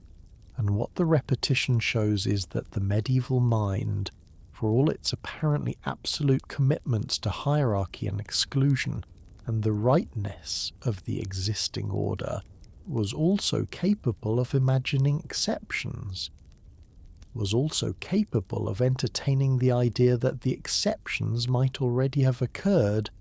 And what the repetition shows is that the medieval mind, for all its apparently absolute commitments to hierarchy and exclusion, and the rightness of the existing order, was also capable of imagining exceptions, was also capable of entertaining the idea that the exceptions might already have occurred,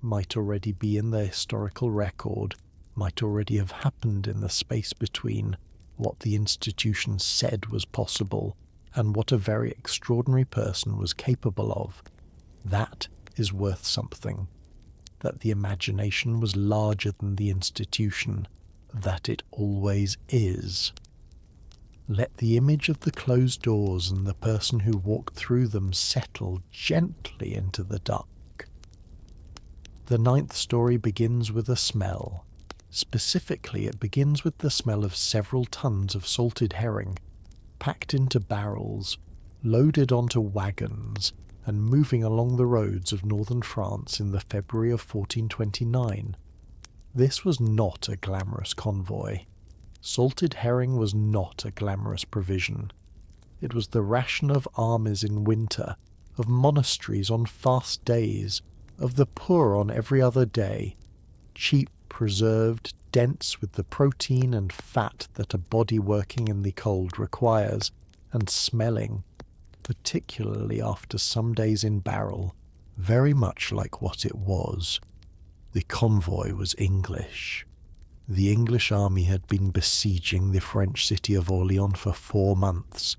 might already be in the historical record, might already have happened in the space between what the institution said was possible and what a very extraordinary person was capable of. That is worth something. That the imagination was larger than the institution. That it always is. Let the image of the closed doors and the person who walked through them settle gently into the dark. The 9th story begins with a smell. Specifically, it begins with the smell of several tons of salted herring, packed into barrels, loaded onto wagons, and moving along the roads of northern France in the February of 1429. This was not a glamorous convoy. Salted herring was not a glamorous provision. It was the ration of armies in winter, of monasteries on fast days, of the poor on every other day, cheap, preserved, dense with the protein and fat that a body working in the cold requires, and smelling, particularly after some days in barrel, very much like what it was. The convoy was English. The English army had been besieging the French city of Orleans for 4 months,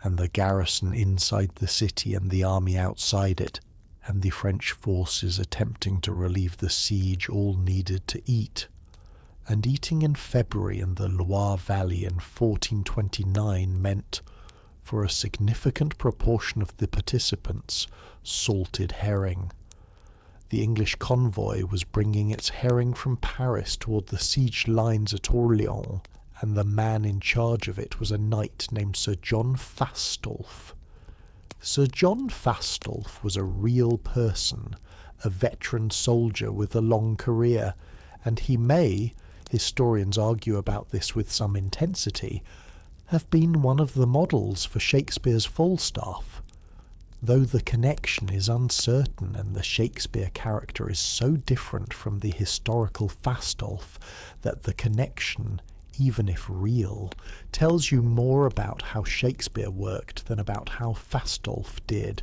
and the garrison inside the city and the army outside it, and the French forces attempting to relieve the siege all needed to eat. And eating in February in the Loire Valley in 1429 meant, for a significant proportion of the participants, salted herring. The English convoy was bringing its herring from Paris toward the siege lines at Orleans, and the man in charge of it was a knight named Sir John Fastolfe. Sir John Fastolfe was a real person, a veteran soldier with a long career, and he may, historians argue about this with some intensity, have been one of the models for Shakespeare's Falstaff, though the connection is uncertain and the Shakespeare character is so different from the historical Fastolfe that the connection, even if real, tells you more about how Shakespeare worked than about how Fastolfe did.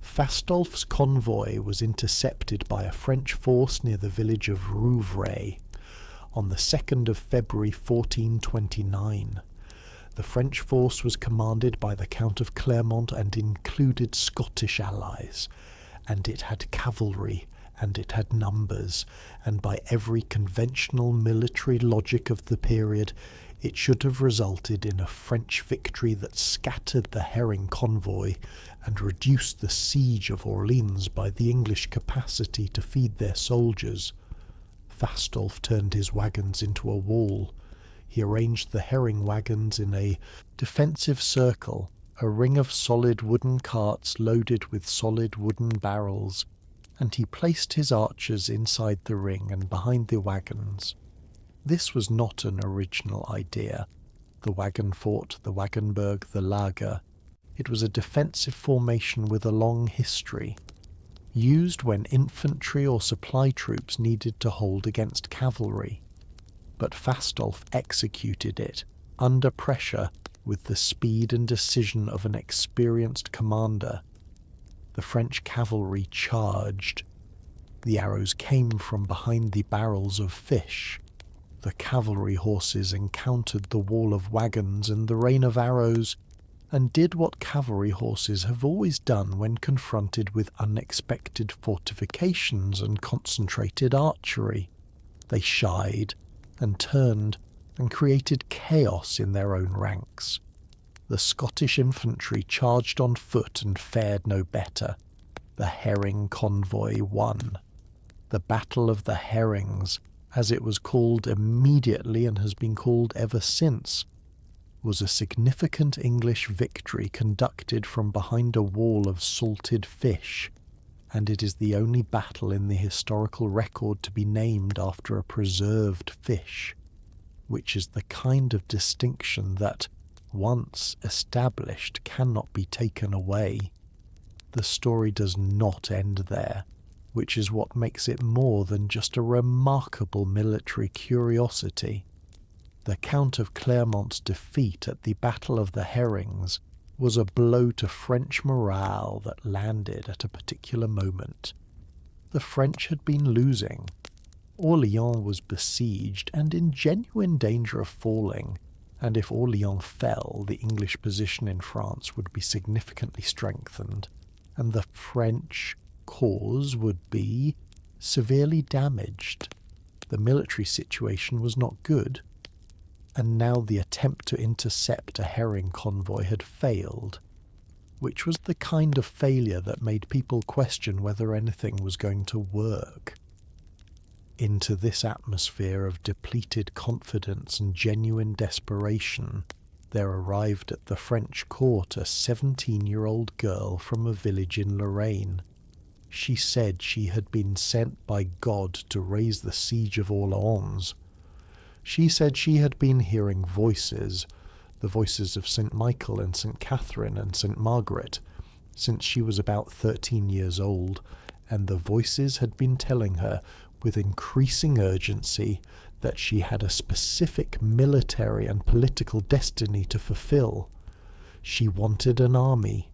Fastolfe's convoy was intercepted by a French force near the village of Rouvray on the 2nd of February 1429. The French force was commanded by the Count of Clermont and included Scottish allies, and it had cavalry, and it had numbers, and by every conventional military logic of the period, it should have resulted in a French victory that scattered the herring convoy and reduced the siege of Orleans by the English capacity to feed their soldiers. Fastolfe turned his wagons into a wall. He arranged the herring wagons in a defensive circle, a ring of solid wooden carts loaded with solid wooden barrels, and he placed his archers inside the ring and behind the wagons. This was not an original idea. The wagon fort, the wagenburg, the lager. It was a defensive formation with a long history, used when infantry or supply troops needed to hold against cavalry. But Fastolfe executed it, under pressure, with the speed and decision of an experienced commander. The French cavalry charged. The arrows came from behind the barrels of fish. The cavalry horses encountered the wall of wagons and the rain of arrows, and did what cavalry horses have always done when confronted with unexpected fortifications and concentrated archery. They shied and turned and created chaos in their own ranks. The Scottish infantry charged on foot and fared no better. The herring convoy won. The Battle of the Herrings, as it was called immediately and has been called ever since, was a significant English victory conducted from behind a wall of salted fish, and it is the only battle in the historical record to be named after a preserved fish, which is the kind of distinction that, once established, cannot be taken away. The story does not end there, which is what makes it more than just a remarkable military curiosity. The Count of Clermont's defeat at the Battle of the Herrings was a blow to French morale that landed at a particular moment. The French had been losing. Orléans was besieged and in genuine danger of falling, and if Orléans fell, the English position in France would be significantly strengthened, and the French cause would be severely damaged. The military situation was not good, and now the attempt to intercept a herring convoy had failed, which was the kind of failure that made people question whether anything was going to work. Into this atmosphere of depleted confidence and genuine desperation, there arrived at the French court a 17-year-old girl from a village in Lorraine. She said she had been sent by God to raise the siege of Orléans. She said she had been hearing voices, the voices of St. Michael and St. Catherine and St. Margaret, since she was about 13 years old, and the voices had been telling her with increasing urgency that she had a specific military and political destiny to fulfill. She wanted an army.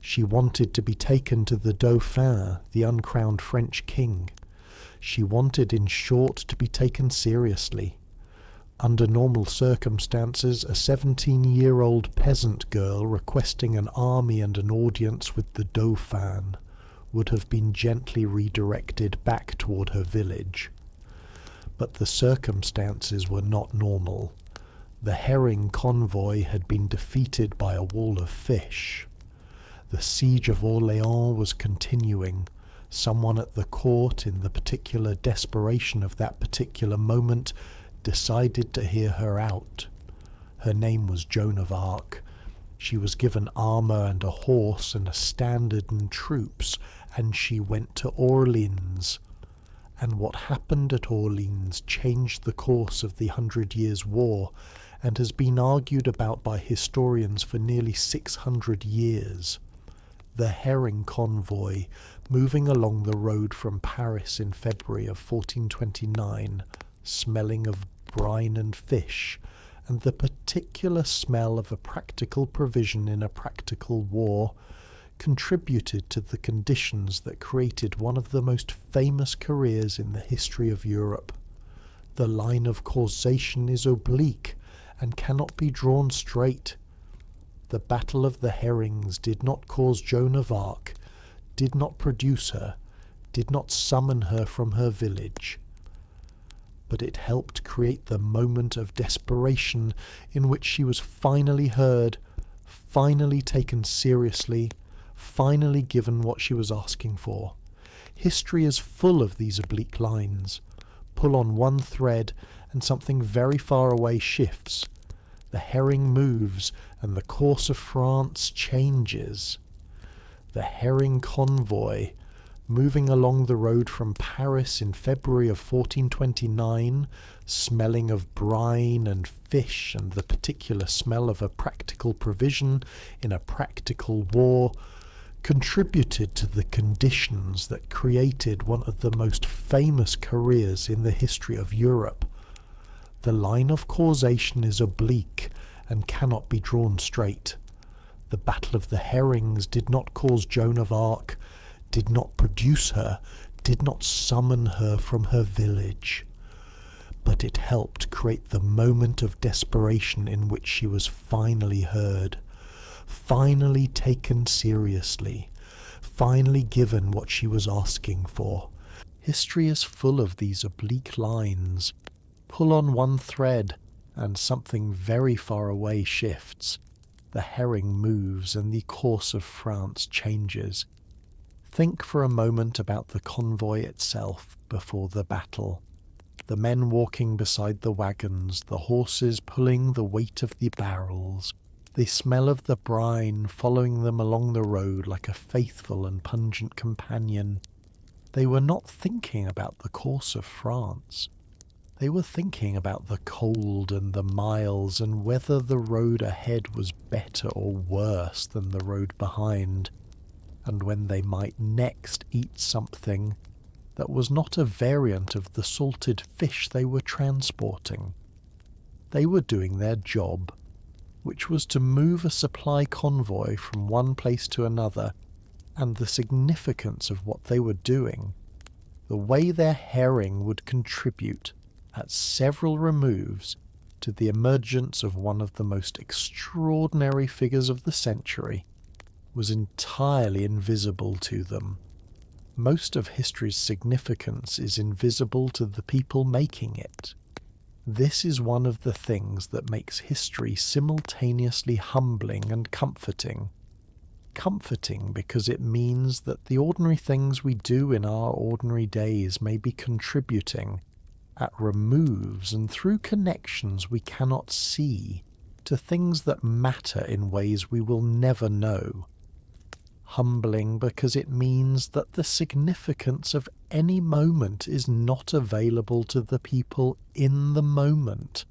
She wanted to be taken to the Dauphin, the uncrowned French king. She wanted, in short, to be taken seriously. Under normal circumstances, a 17-year-old peasant girl requesting an army and an audience with the Dauphin would have been gently redirected back toward her village. But the circumstances were not normal. The herring convoy had been defeated by a wall of fish. The siege of Orléans was continuing. Someone at the court, in the particular desperation of that particular moment, decided to hear her out. Her name was Joan of Arc. She was given armour and a horse and a standard and troops, and she went to Orleans. And what happened at Orleans changed the course of the 100 Years' War, and has been argued about by historians for nearly 600 years. The herring convoy, moving along the road from Paris in February of 1429, smelling of brine and fish, and the particular smell of a practical provision in a practical war, contributed to the conditions that created one of the most famous careers in the history of Europe. The line of causation is oblique and cannot be drawn straight. The Battle of the Herrings did not cause Joan of Arc, did not produce her, did not summon her from her village, but it helped create the moment of desperation in which she was finally heard, finally taken seriously, finally given what she was asking for. History is full of these oblique lines. Pull on one thread and something very far away shifts. The herring moves and the course of France changes. The herring convoy, moving along the road from Paris in February of 1429, smelling of brine and fish and the particular smell of a practical provision in a practical war, contributed to the conditions that created one of the most famous careers in the history of Europe. The line of causation is oblique and cannot be drawn straight. The Battle of the Herrings did not cause Joan of Arc, did not produce her, did not summon her from her village, but it helped create the moment of desperation in which she was finally heard, finally taken seriously, finally given what she was asking for. History is full of these oblique lines. Pull on one thread, and something very far away shifts. The herring moves, and the course of France changes. Think for a moment about the convoy itself before the battle. The men walking beside the wagons, the horses pulling the weight of the barrels, the smell of the brine following them along the road like a faithful and pungent companion. They were not thinking about the course of France. They were thinking about the cold and the miles and whether the road ahead was better or worse than the road behind, and when they might next eat something that was not a variant of the salted fish they were transporting. They were doing their job, which was to move a supply convoy from one place to another, and the significance of what they were doing, the way their herring would contribute at several removes to the emergence of one of the most extraordinary figures of the century, was entirely invisible to them. Most of history's significance is invisible to the people making it. This is one of the things that makes history simultaneously humbling and comforting. Comforting because it means that the ordinary things we do in our ordinary days may be contributing, at removes and through connections we cannot see, to things that matter in ways we will never know. Humbling because it means that the significance of any moment is not available to the people in the moment,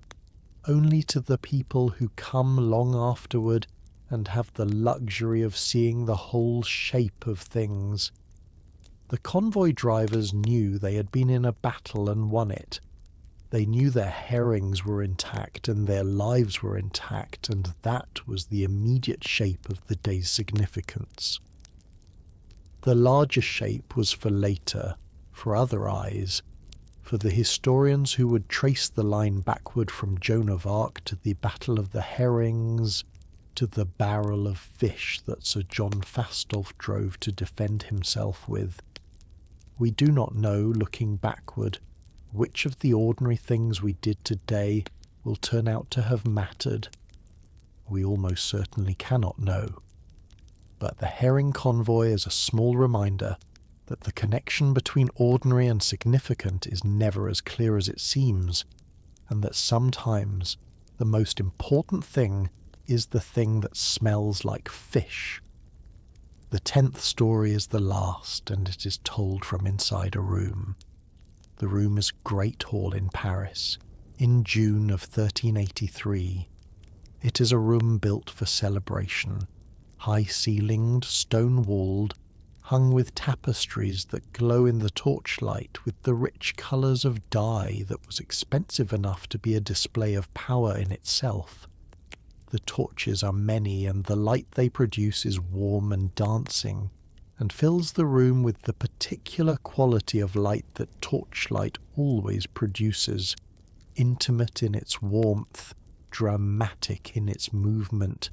only to the people who come long afterward and have the luxury of seeing the whole shape of things. The convoy drivers knew they had been in a battle and won it. They knew their herrings were intact and their lives were intact, and that was the immediate shape of the day's significance. The larger shape was for later, for other eyes, for the historians who would trace the line backward from Joan of Arc to the Battle of the Herrings, to the barrel of fish that Sir John Fastolf drove to defend himself with. We do not know, looking backward, which of the ordinary things we did today will turn out to have mattered. We almost certainly cannot know. But the herring convoy is a small reminder that the connection between ordinary and significant is never as clear as it seems, and that sometimes the most important thing is the thing that smells like fish. The 10th story is the last, and it is told from inside a room. The room is Great Hall in Paris, in June of 1383. It is a room built for celebration, high-ceilinged, stone-walled, hung with tapestries that glow in the torchlight with the rich colours of dye that was expensive enough to be a display of power in itself. The torches are many, and the light they produce is warm and dancing, and fills the room with the particular quality of light that torchlight always produces, intimate in its warmth, dramatic in its movement,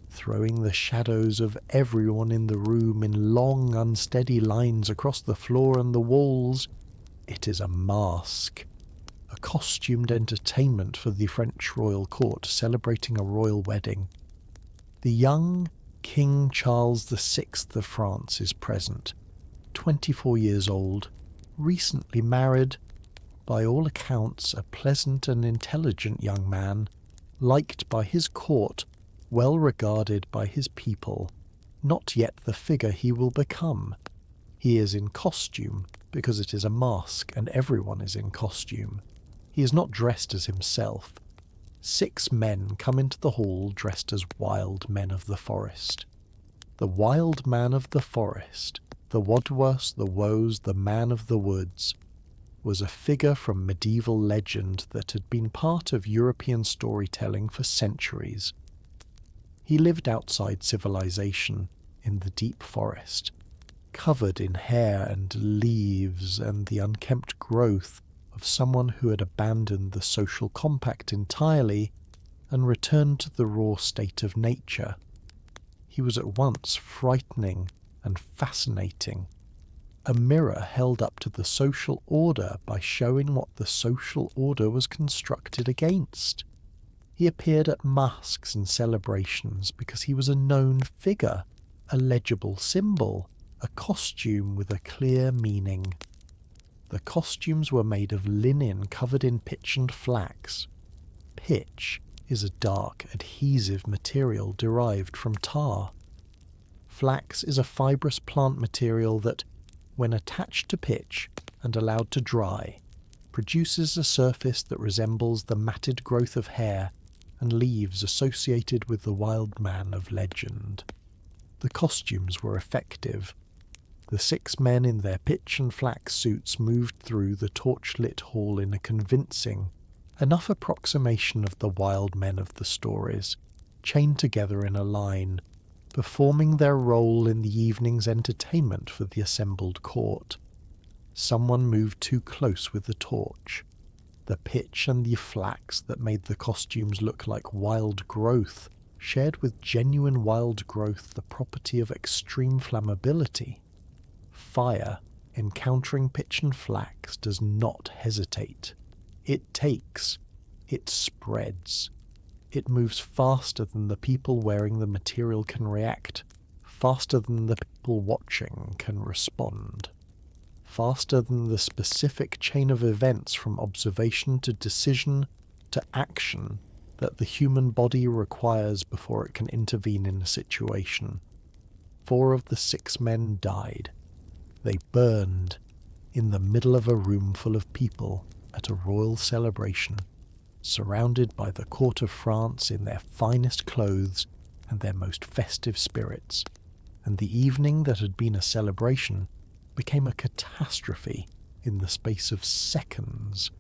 throwing the shadows of everyone in the room in long, unsteady lines across the floor and the walls. It is a masque, a costumed entertainment for the French royal court celebrating a royal wedding. The young King Charles VI of France is present, 24 years old, recently married, by all accounts a pleasant and intelligent young man, liked by his court, well regarded by his people, not yet the figure he will become. He is in costume, because it is a masque and everyone is in costume. He is not dressed as himself. 6 men come into the hall dressed as wild men of the forest. The wild man of the forest, the Wadwas, the Woes, the man of the woods, was a figure from medieval legend that had been part of European storytelling for centuries. He lived outside civilization, in the deep forest, covered in hair and leaves and the unkempt growth of someone who had abandoned the social compact entirely and returned to the raw state of nature. He was at once frightening and fascinating, a mirror held up to the social order by showing what the social order was constructed against. He appeared at masques and celebrations because he was a known figure, a legible symbol, a costume with a clear meaning. The costumes were made of linen covered in pitch and flax. Pitch is a dark, adhesive material derived from tar. Flax is a fibrous plant material that, when attached to pitch and allowed to dry, produces a surface that resembles the matted growth of hair and leaves associated with the wild man of legend. The costumes were effective. The 6 men in their pitch and flax suits moved through the torch-lit hall in a convincing, enough approximation of the wild men of the stories, chained together in a line, performing their role in the evening's entertainment for the assembled court. Someone moved too close with the torch. The pitch and the flax that made the costumes look like wild growth shared with genuine wild growth the property of extreme flammability. Fire, encountering pitch and flax, does not hesitate. It takes, it spreads. It moves faster than the people wearing the material can react, faster than the people watching can respond, faster than the specific chain of events from observation to decision to action that the human body requires before it can intervene in a situation. 4 of the 6 men died. They burned in the middle of a room full of people at a royal celebration, surrounded by the court of France in their finest clothes and their most festive spirits, and the evening that had been a celebration became a catastrophe in the space of seconds.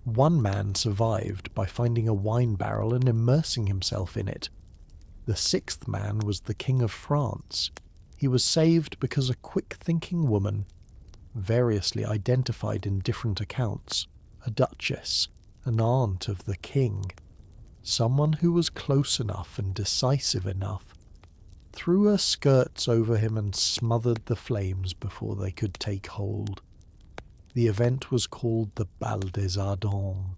1 man survived by finding a wine barrel and immersing himself in it. The 6th man was the King of France. He was saved because a quick-thinking woman, variously identified in different accounts, a duchess, an aunt of the king, someone who was close enough and decisive enough, threw her skirts over him and smothered the flames before they could take hold. The event was called the Bal des Ardents,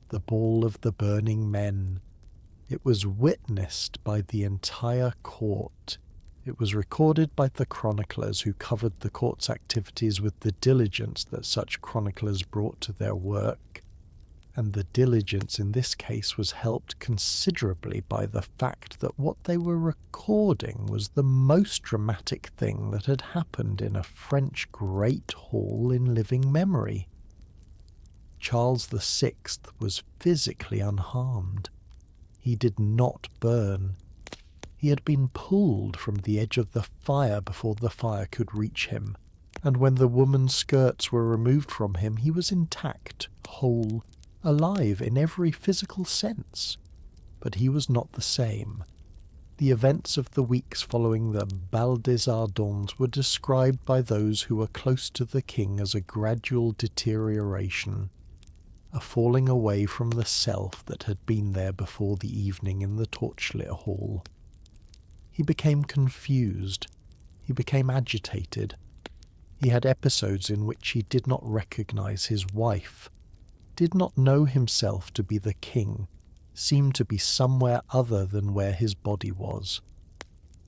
the Ball of the Burning Men. It was witnessed by the entire court. It was recorded by the chroniclers who covered the court's activities with the diligence that such chroniclers brought to their work, and the diligence in this case was helped considerably by the fact that what they were recording was the most dramatic thing that had happened in a French great hall in living memory. Charles VI was physically unharmed. He did not burn. He had been pulled from the edge of the fire before the fire could reach him, and when the woman's skirts were removed from him, he was intact, whole, alive in every physical sense. But he was not the same. The events of the weeks following the Bal des Ardents were described by those who were close to the king as a gradual deterioration, a falling away from the self that had been there before the evening in the torchlit hall. He became confused. He became agitated. He had episodes in which he did not recognize his wife, did not know himself to be the king, seemed to be somewhere other than where his body was.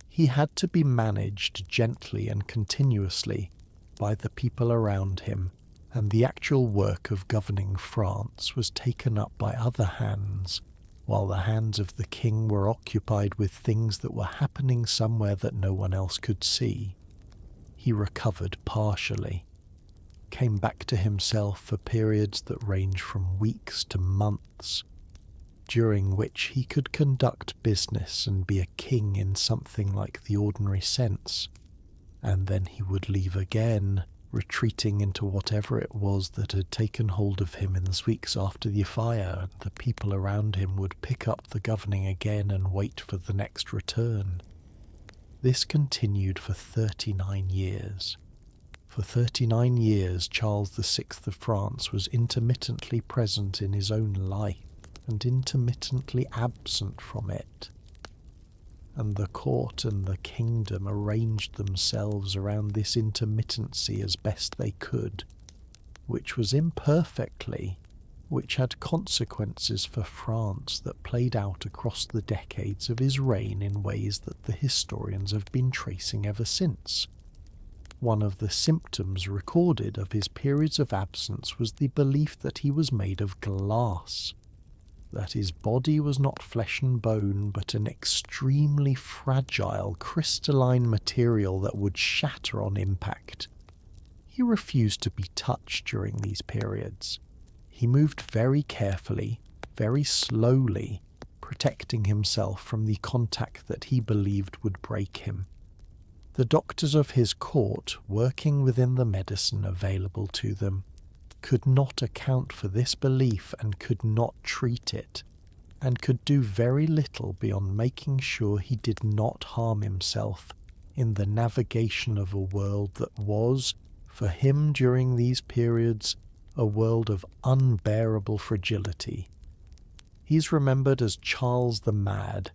He had to be managed gently and continuously by the people around him, and the actual work of governing France was taken up by other hands, while the hands of the king were occupied with things that were happening somewhere that no one else could see. He recovered partially, came back to himself for periods that range from weeks to months, during which he could conduct business and be a king in something like the ordinary sense, and then he would leave again, retreating into whatever it was that had taken hold of him in the weeks after the fire, and the people around him would pick up the governing again and wait for the next return. This continued for 39 years. For 39 years, Charles VI of France was intermittently present in his own life and intermittently absent from it. And the court and the kingdom arranged themselves around this intermittency as best they could, which was imperfectly, which had consequences for France that played out across the decades of his reign in ways that the historians have been tracing ever since. One of the symptoms recorded of his periods of absence was the belief that he was made of glass, that his body was not flesh and bone, but an extremely fragile, crystalline material that would shatter on impact. He refused to be touched during these periods. He moved very carefully, very slowly, protecting himself from the contact that he believed would break him. The doctors of his court, working within the medicine available to them, could not account for this belief and could not treat it, and could do very little beyond making sure he did not harm himself in the navigation of a world that was, for him during these periods, a world of unbearable fragility. He's remembered as Charles the Mad.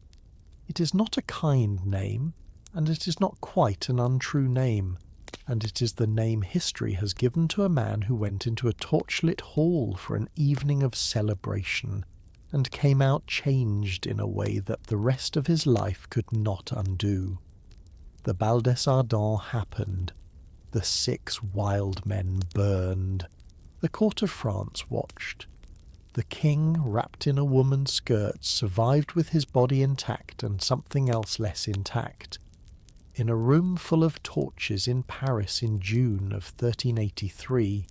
It is not a kind name, and it is not quite an untrue name, and it is the name history has given to a man who went into a torchlit hall for an evening of celebration, and came out changed in a way that the rest of his life could not undo. The Bal des Ardents happened. The 6 wild men burned. The court of France watched. The king, wrapped in a woman's skirts, survived with his body intact and something else less intact. In a room full of torches in Paris in June of 1383,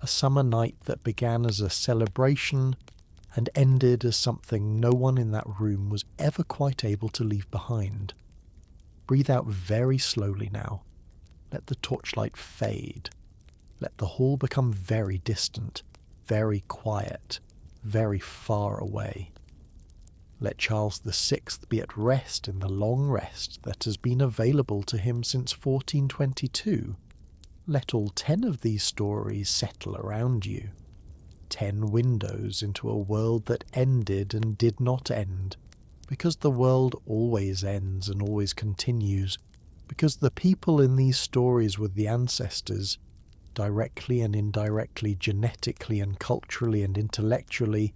a summer night that began as a celebration and ended as something no one in that room was ever quite able to leave behind. Breathe out very slowly now. Let the torchlight fade. Let the hall become very distant, very quiet, very far away. Let Charles VI be at rest in the long rest that has been available to him since 1422. Let all 10 of these stories settle around you. 10 windows into a world that ended and did not end, because the world always ends and always continues, because the people in these stories were the ancestors, directly and indirectly, genetically and culturally and intellectually,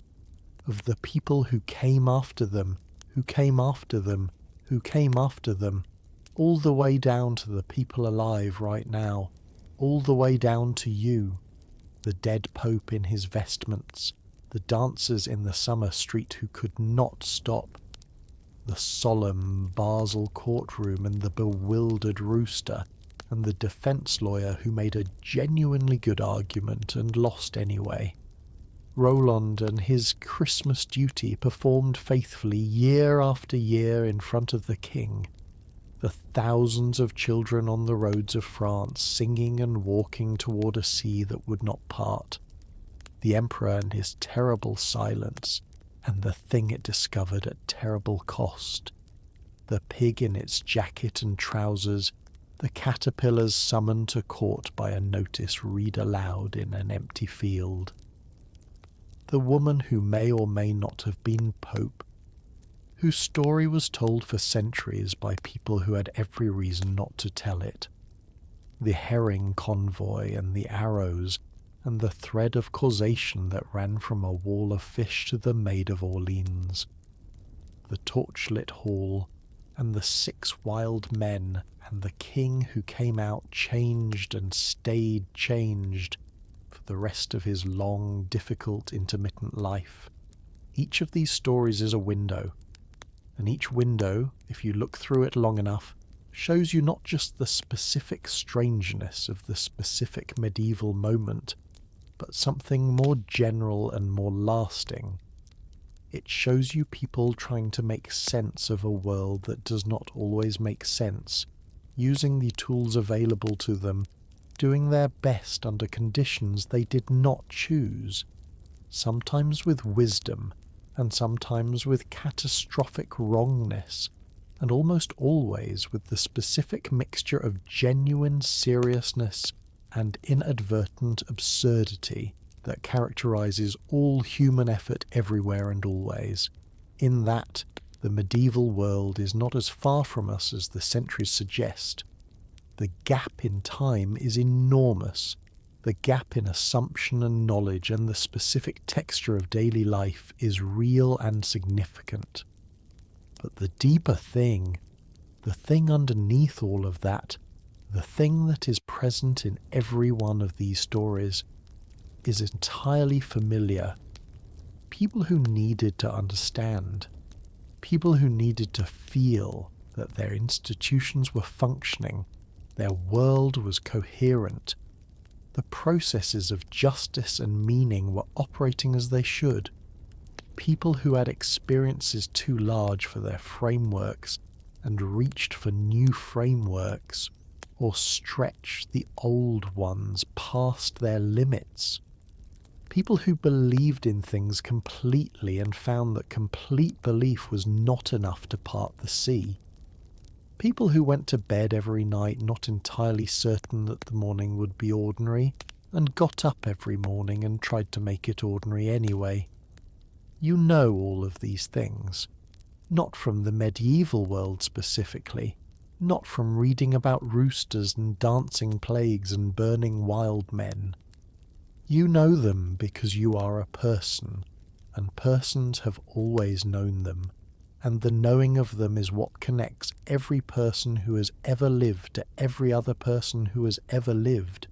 of the people who came after them, who came after them, who came after them, all the way down to the people alive right now, all the way down to you, the dead Pope in his vestments, the dancers in the summer street who could not stop, the solemn Basel courtroom and the bewildered rooster, and the defence lawyer who made a genuinely good argument and lost anyway. Roland and his Christmas duty performed faithfully year after year in front of the king, the thousands of children on the roads of France singing and walking toward a sea that would not part, the emperor and his terrible silence, and the thing it discovered at terrible cost, the pig in its jacket and trousers, the caterpillars summoned to court by a notice read aloud in an empty field, the woman who may or may not have been Pope, whose story was told for centuries by people who had every reason not to tell it, the herring convoy and the arrows and the thread of causation that ran from a wall of fish to the Maid of Orleans, the torchlit hall and the 6 wild men and the king who came out changed and stayed changed for the rest of his long, difficult, intermittent life. Each of these stories is a window, and each window, if you look through it long enough, shows you not just the specific strangeness of the specific medieval moment, but something more general and more lasting. It shows you people trying to make sense of a world that does not always make sense, using the tools available to them, doing their best under conditions they did not choose, sometimes with wisdom and sometimes with catastrophic wrongness, and almost always with the specific mixture of genuine seriousness and inadvertent absurdity that characterizes all human effort everywhere and always, in that the medieval world is not as far from us as the centuries suggest. The gap in time is enormous. The gap in assumption and knowledge and the specific texture of daily life is real and significant. But the deeper thing, the thing underneath all of that, the thing that is present in every one of these stories, is entirely familiar. People who needed to understand, people who needed to feel that their institutions were functioning, their world was coherent, the processes of justice and meaning were operating as they should. People who had experiences too large for their frameworks and reached for new frameworks, or stretched the old ones past their limits. People who believed in things completely and found that complete belief was not enough to part the sea. People who went to bed every night not entirely certain that the morning would be ordinary, and got up every morning and tried to make it ordinary anyway. You know all of these things, not from the medieval world specifically, not from reading about roosters and dancing plagues and burning wild men. You know them because you are a person, and persons have always known them, and the knowing of them is what connects every person who has ever lived to every other person who has ever lived,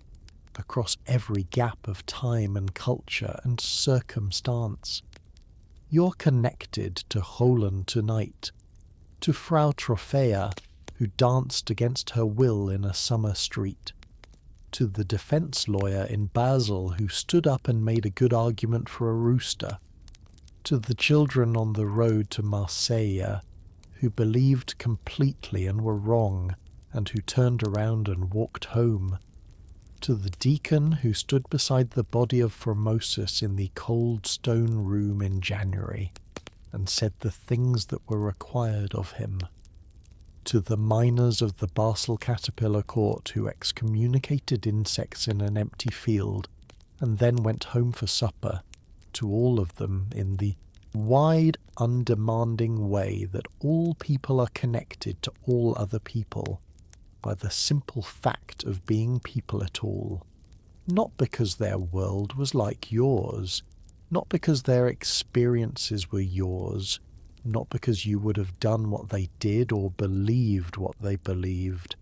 across every gap of time and culture and circumstance. You're connected to Roland tonight, to Frau Trophea, who danced against her will in a summer street, to the defence lawyer in Basel who stood up and made a good argument for a rooster, to the children on the road to Marseille who believed completely and were wrong and who turned around and walked home, to the deacon who stood beside the body of Formosus in the cold stone room in January and said the things that were required of him, to the miners of the Basel caterpillar court who excommunicated insects in an empty field and then went home for supper, to all of them in the wide, undemanding way that all people are connected to all other people by the simple fact of being people at all, not because their world was like yours, not because their experiences were yours, not because you would have done what they did or believed what they believed,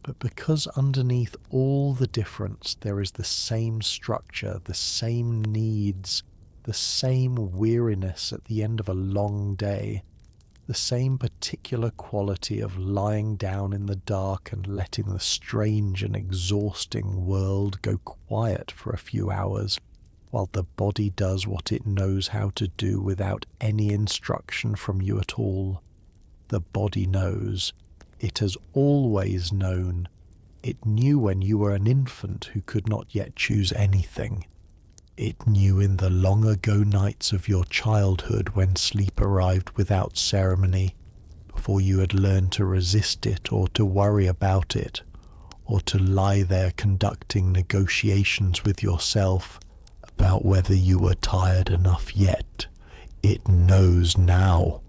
but because underneath all the difference there is the same structure, the same needs, the same weariness at the end of a long day, the same particular quality of lying down in the dark and letting the strange and exhausting world go quiet for a few hours, while the body does what it knows how to do without any instruction from you at all. The body knows. It has always known. It knew when you were an infant who could not yet choose anything. It knew in the long ago nights of your childhood when sleep arrived without ceremony, before you had learned to resist it or to worry about it, or to lie there conducting negotiations with yourself about whether you were tired enough yet. It knows now.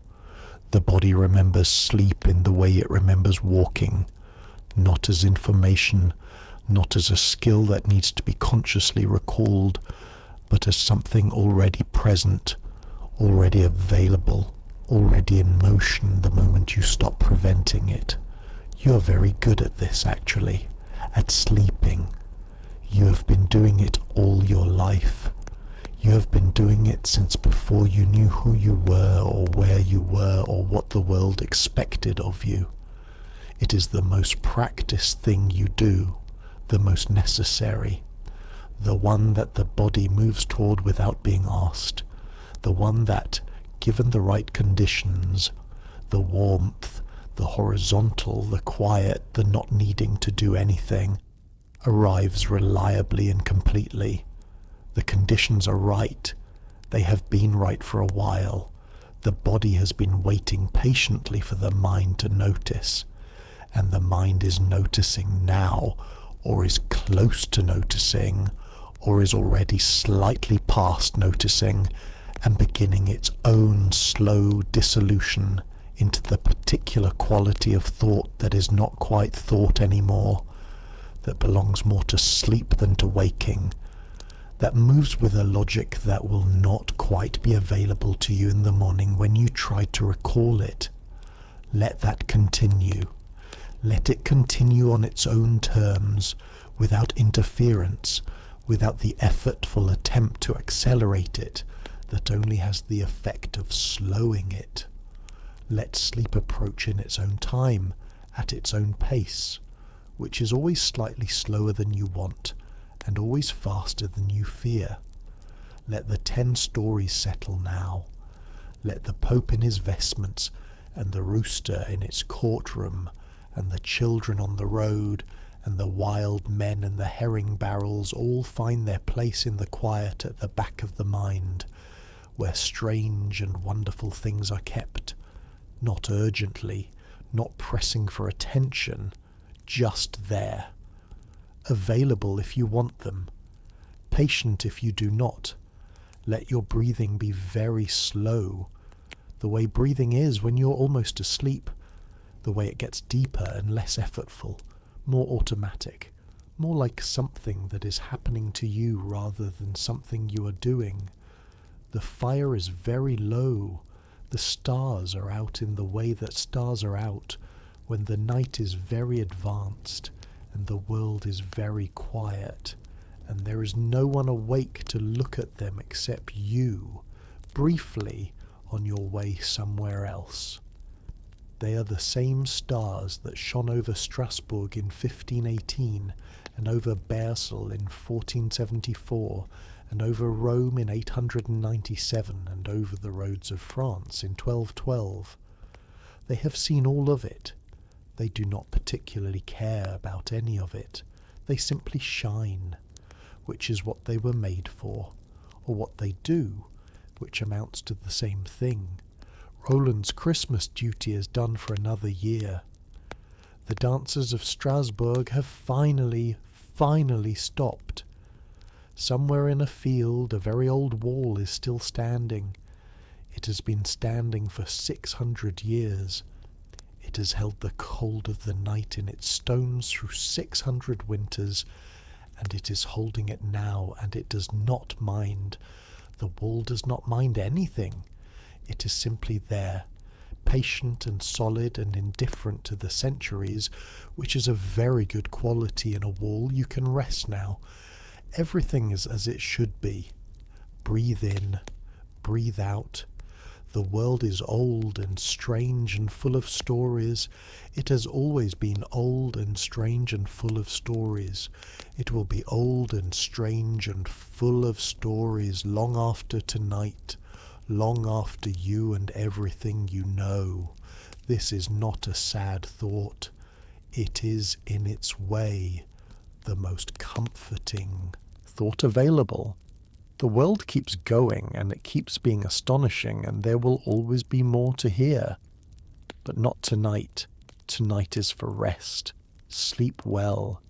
The body remembers sleep in the way it remembers walking, not as information, not as a skill that needs to be consciously recalled, but as something already present, already available, already in motion the moment you stop preventing it. You are very good at this, actually, at sleeping. You have been doing it all your life. You have been doing it since before you knew who you were or where you were or what the world expected of you. It is the most practiced thing you do, the most necessary, the one that the body moves toward without being asked, the one that, given the right conditions, the warmth, the horizontal, the quiet, the not needing to do anything, arrives reliably and completely. The conditions are right. They have been right for a while. The body has been waiting patiently for the mind to notice, and the mind is noticing now, or is close to noticing, or is already slightly past noticing, and beginning its own slow dissolution into the particular quality of thought that is not quite thought anymore, that belongs more to sleep than to waking, that moves with a logic that will not quite be available to you in the morning when you try to recall it. Let that continue. Let it continue on its own terms, without interference, without the effortful attempt to accelerate it, that only has the effect of slowing it. Let sleep approach in its own time, at its own pace, which is always slightly slower than you want, and always faster than you fear. Let the 10 stories settle now. Let the Pope in his vestments, and the rooster in its courtroom, and the children on the road, and the wild men and the herring barrels all find their place in the quiet at the back of the mind, where strange and wonderful things are kept, not urgently, not pressing for attention, just there, available if you want them, patient if you do not. Let your breathing be very slow, the way breathing is when you're almost asleep, the way it gets deeper and less effortful, more automatic, more like something that is happening to you rather than something you are doing. The fire is very low. The stars are out in the way that stars are out when the night is very advanced and the world is very quiet, and there is no one awake to look at them except you, briefly on your way somewhere else. They are the same stars that shone over Strasbourg in 1518, and over Basel in 1474, and over Rome in 897, and over the roads of France in 1212. They have seen all of it. They do not particularly care about any of it. They simply shine, which is what they were made for, or what they do, which amounts to the same thing. Roland's Christmas duty is done for another year. The dancers of Strasbourg have finally stopped. Somewhere in a field, a very old wall is still standing. It has been standing for 600 years. It has held the cold of the night in its stones through 600 winters, and it is holding it now, and it does not mind. The wall does not mind anything. It is simply there, patient and solid and indifferent to the centuries, which is a very good quality in a wall. You can rest now. Everything is as it should be. Breathe in, breathe out. The world is old and strange and full of stories. It has always been old and strange and full of stories. It will be old and strange and full of stories long after tonight, long after you and everything you know. This is not a sad thought. It is, in its way, the most comforting thought available. The world keeps going, and it keeps being astonishing, and there will always be more to hear. But not tonight. Tonight is for rest. Sleep well.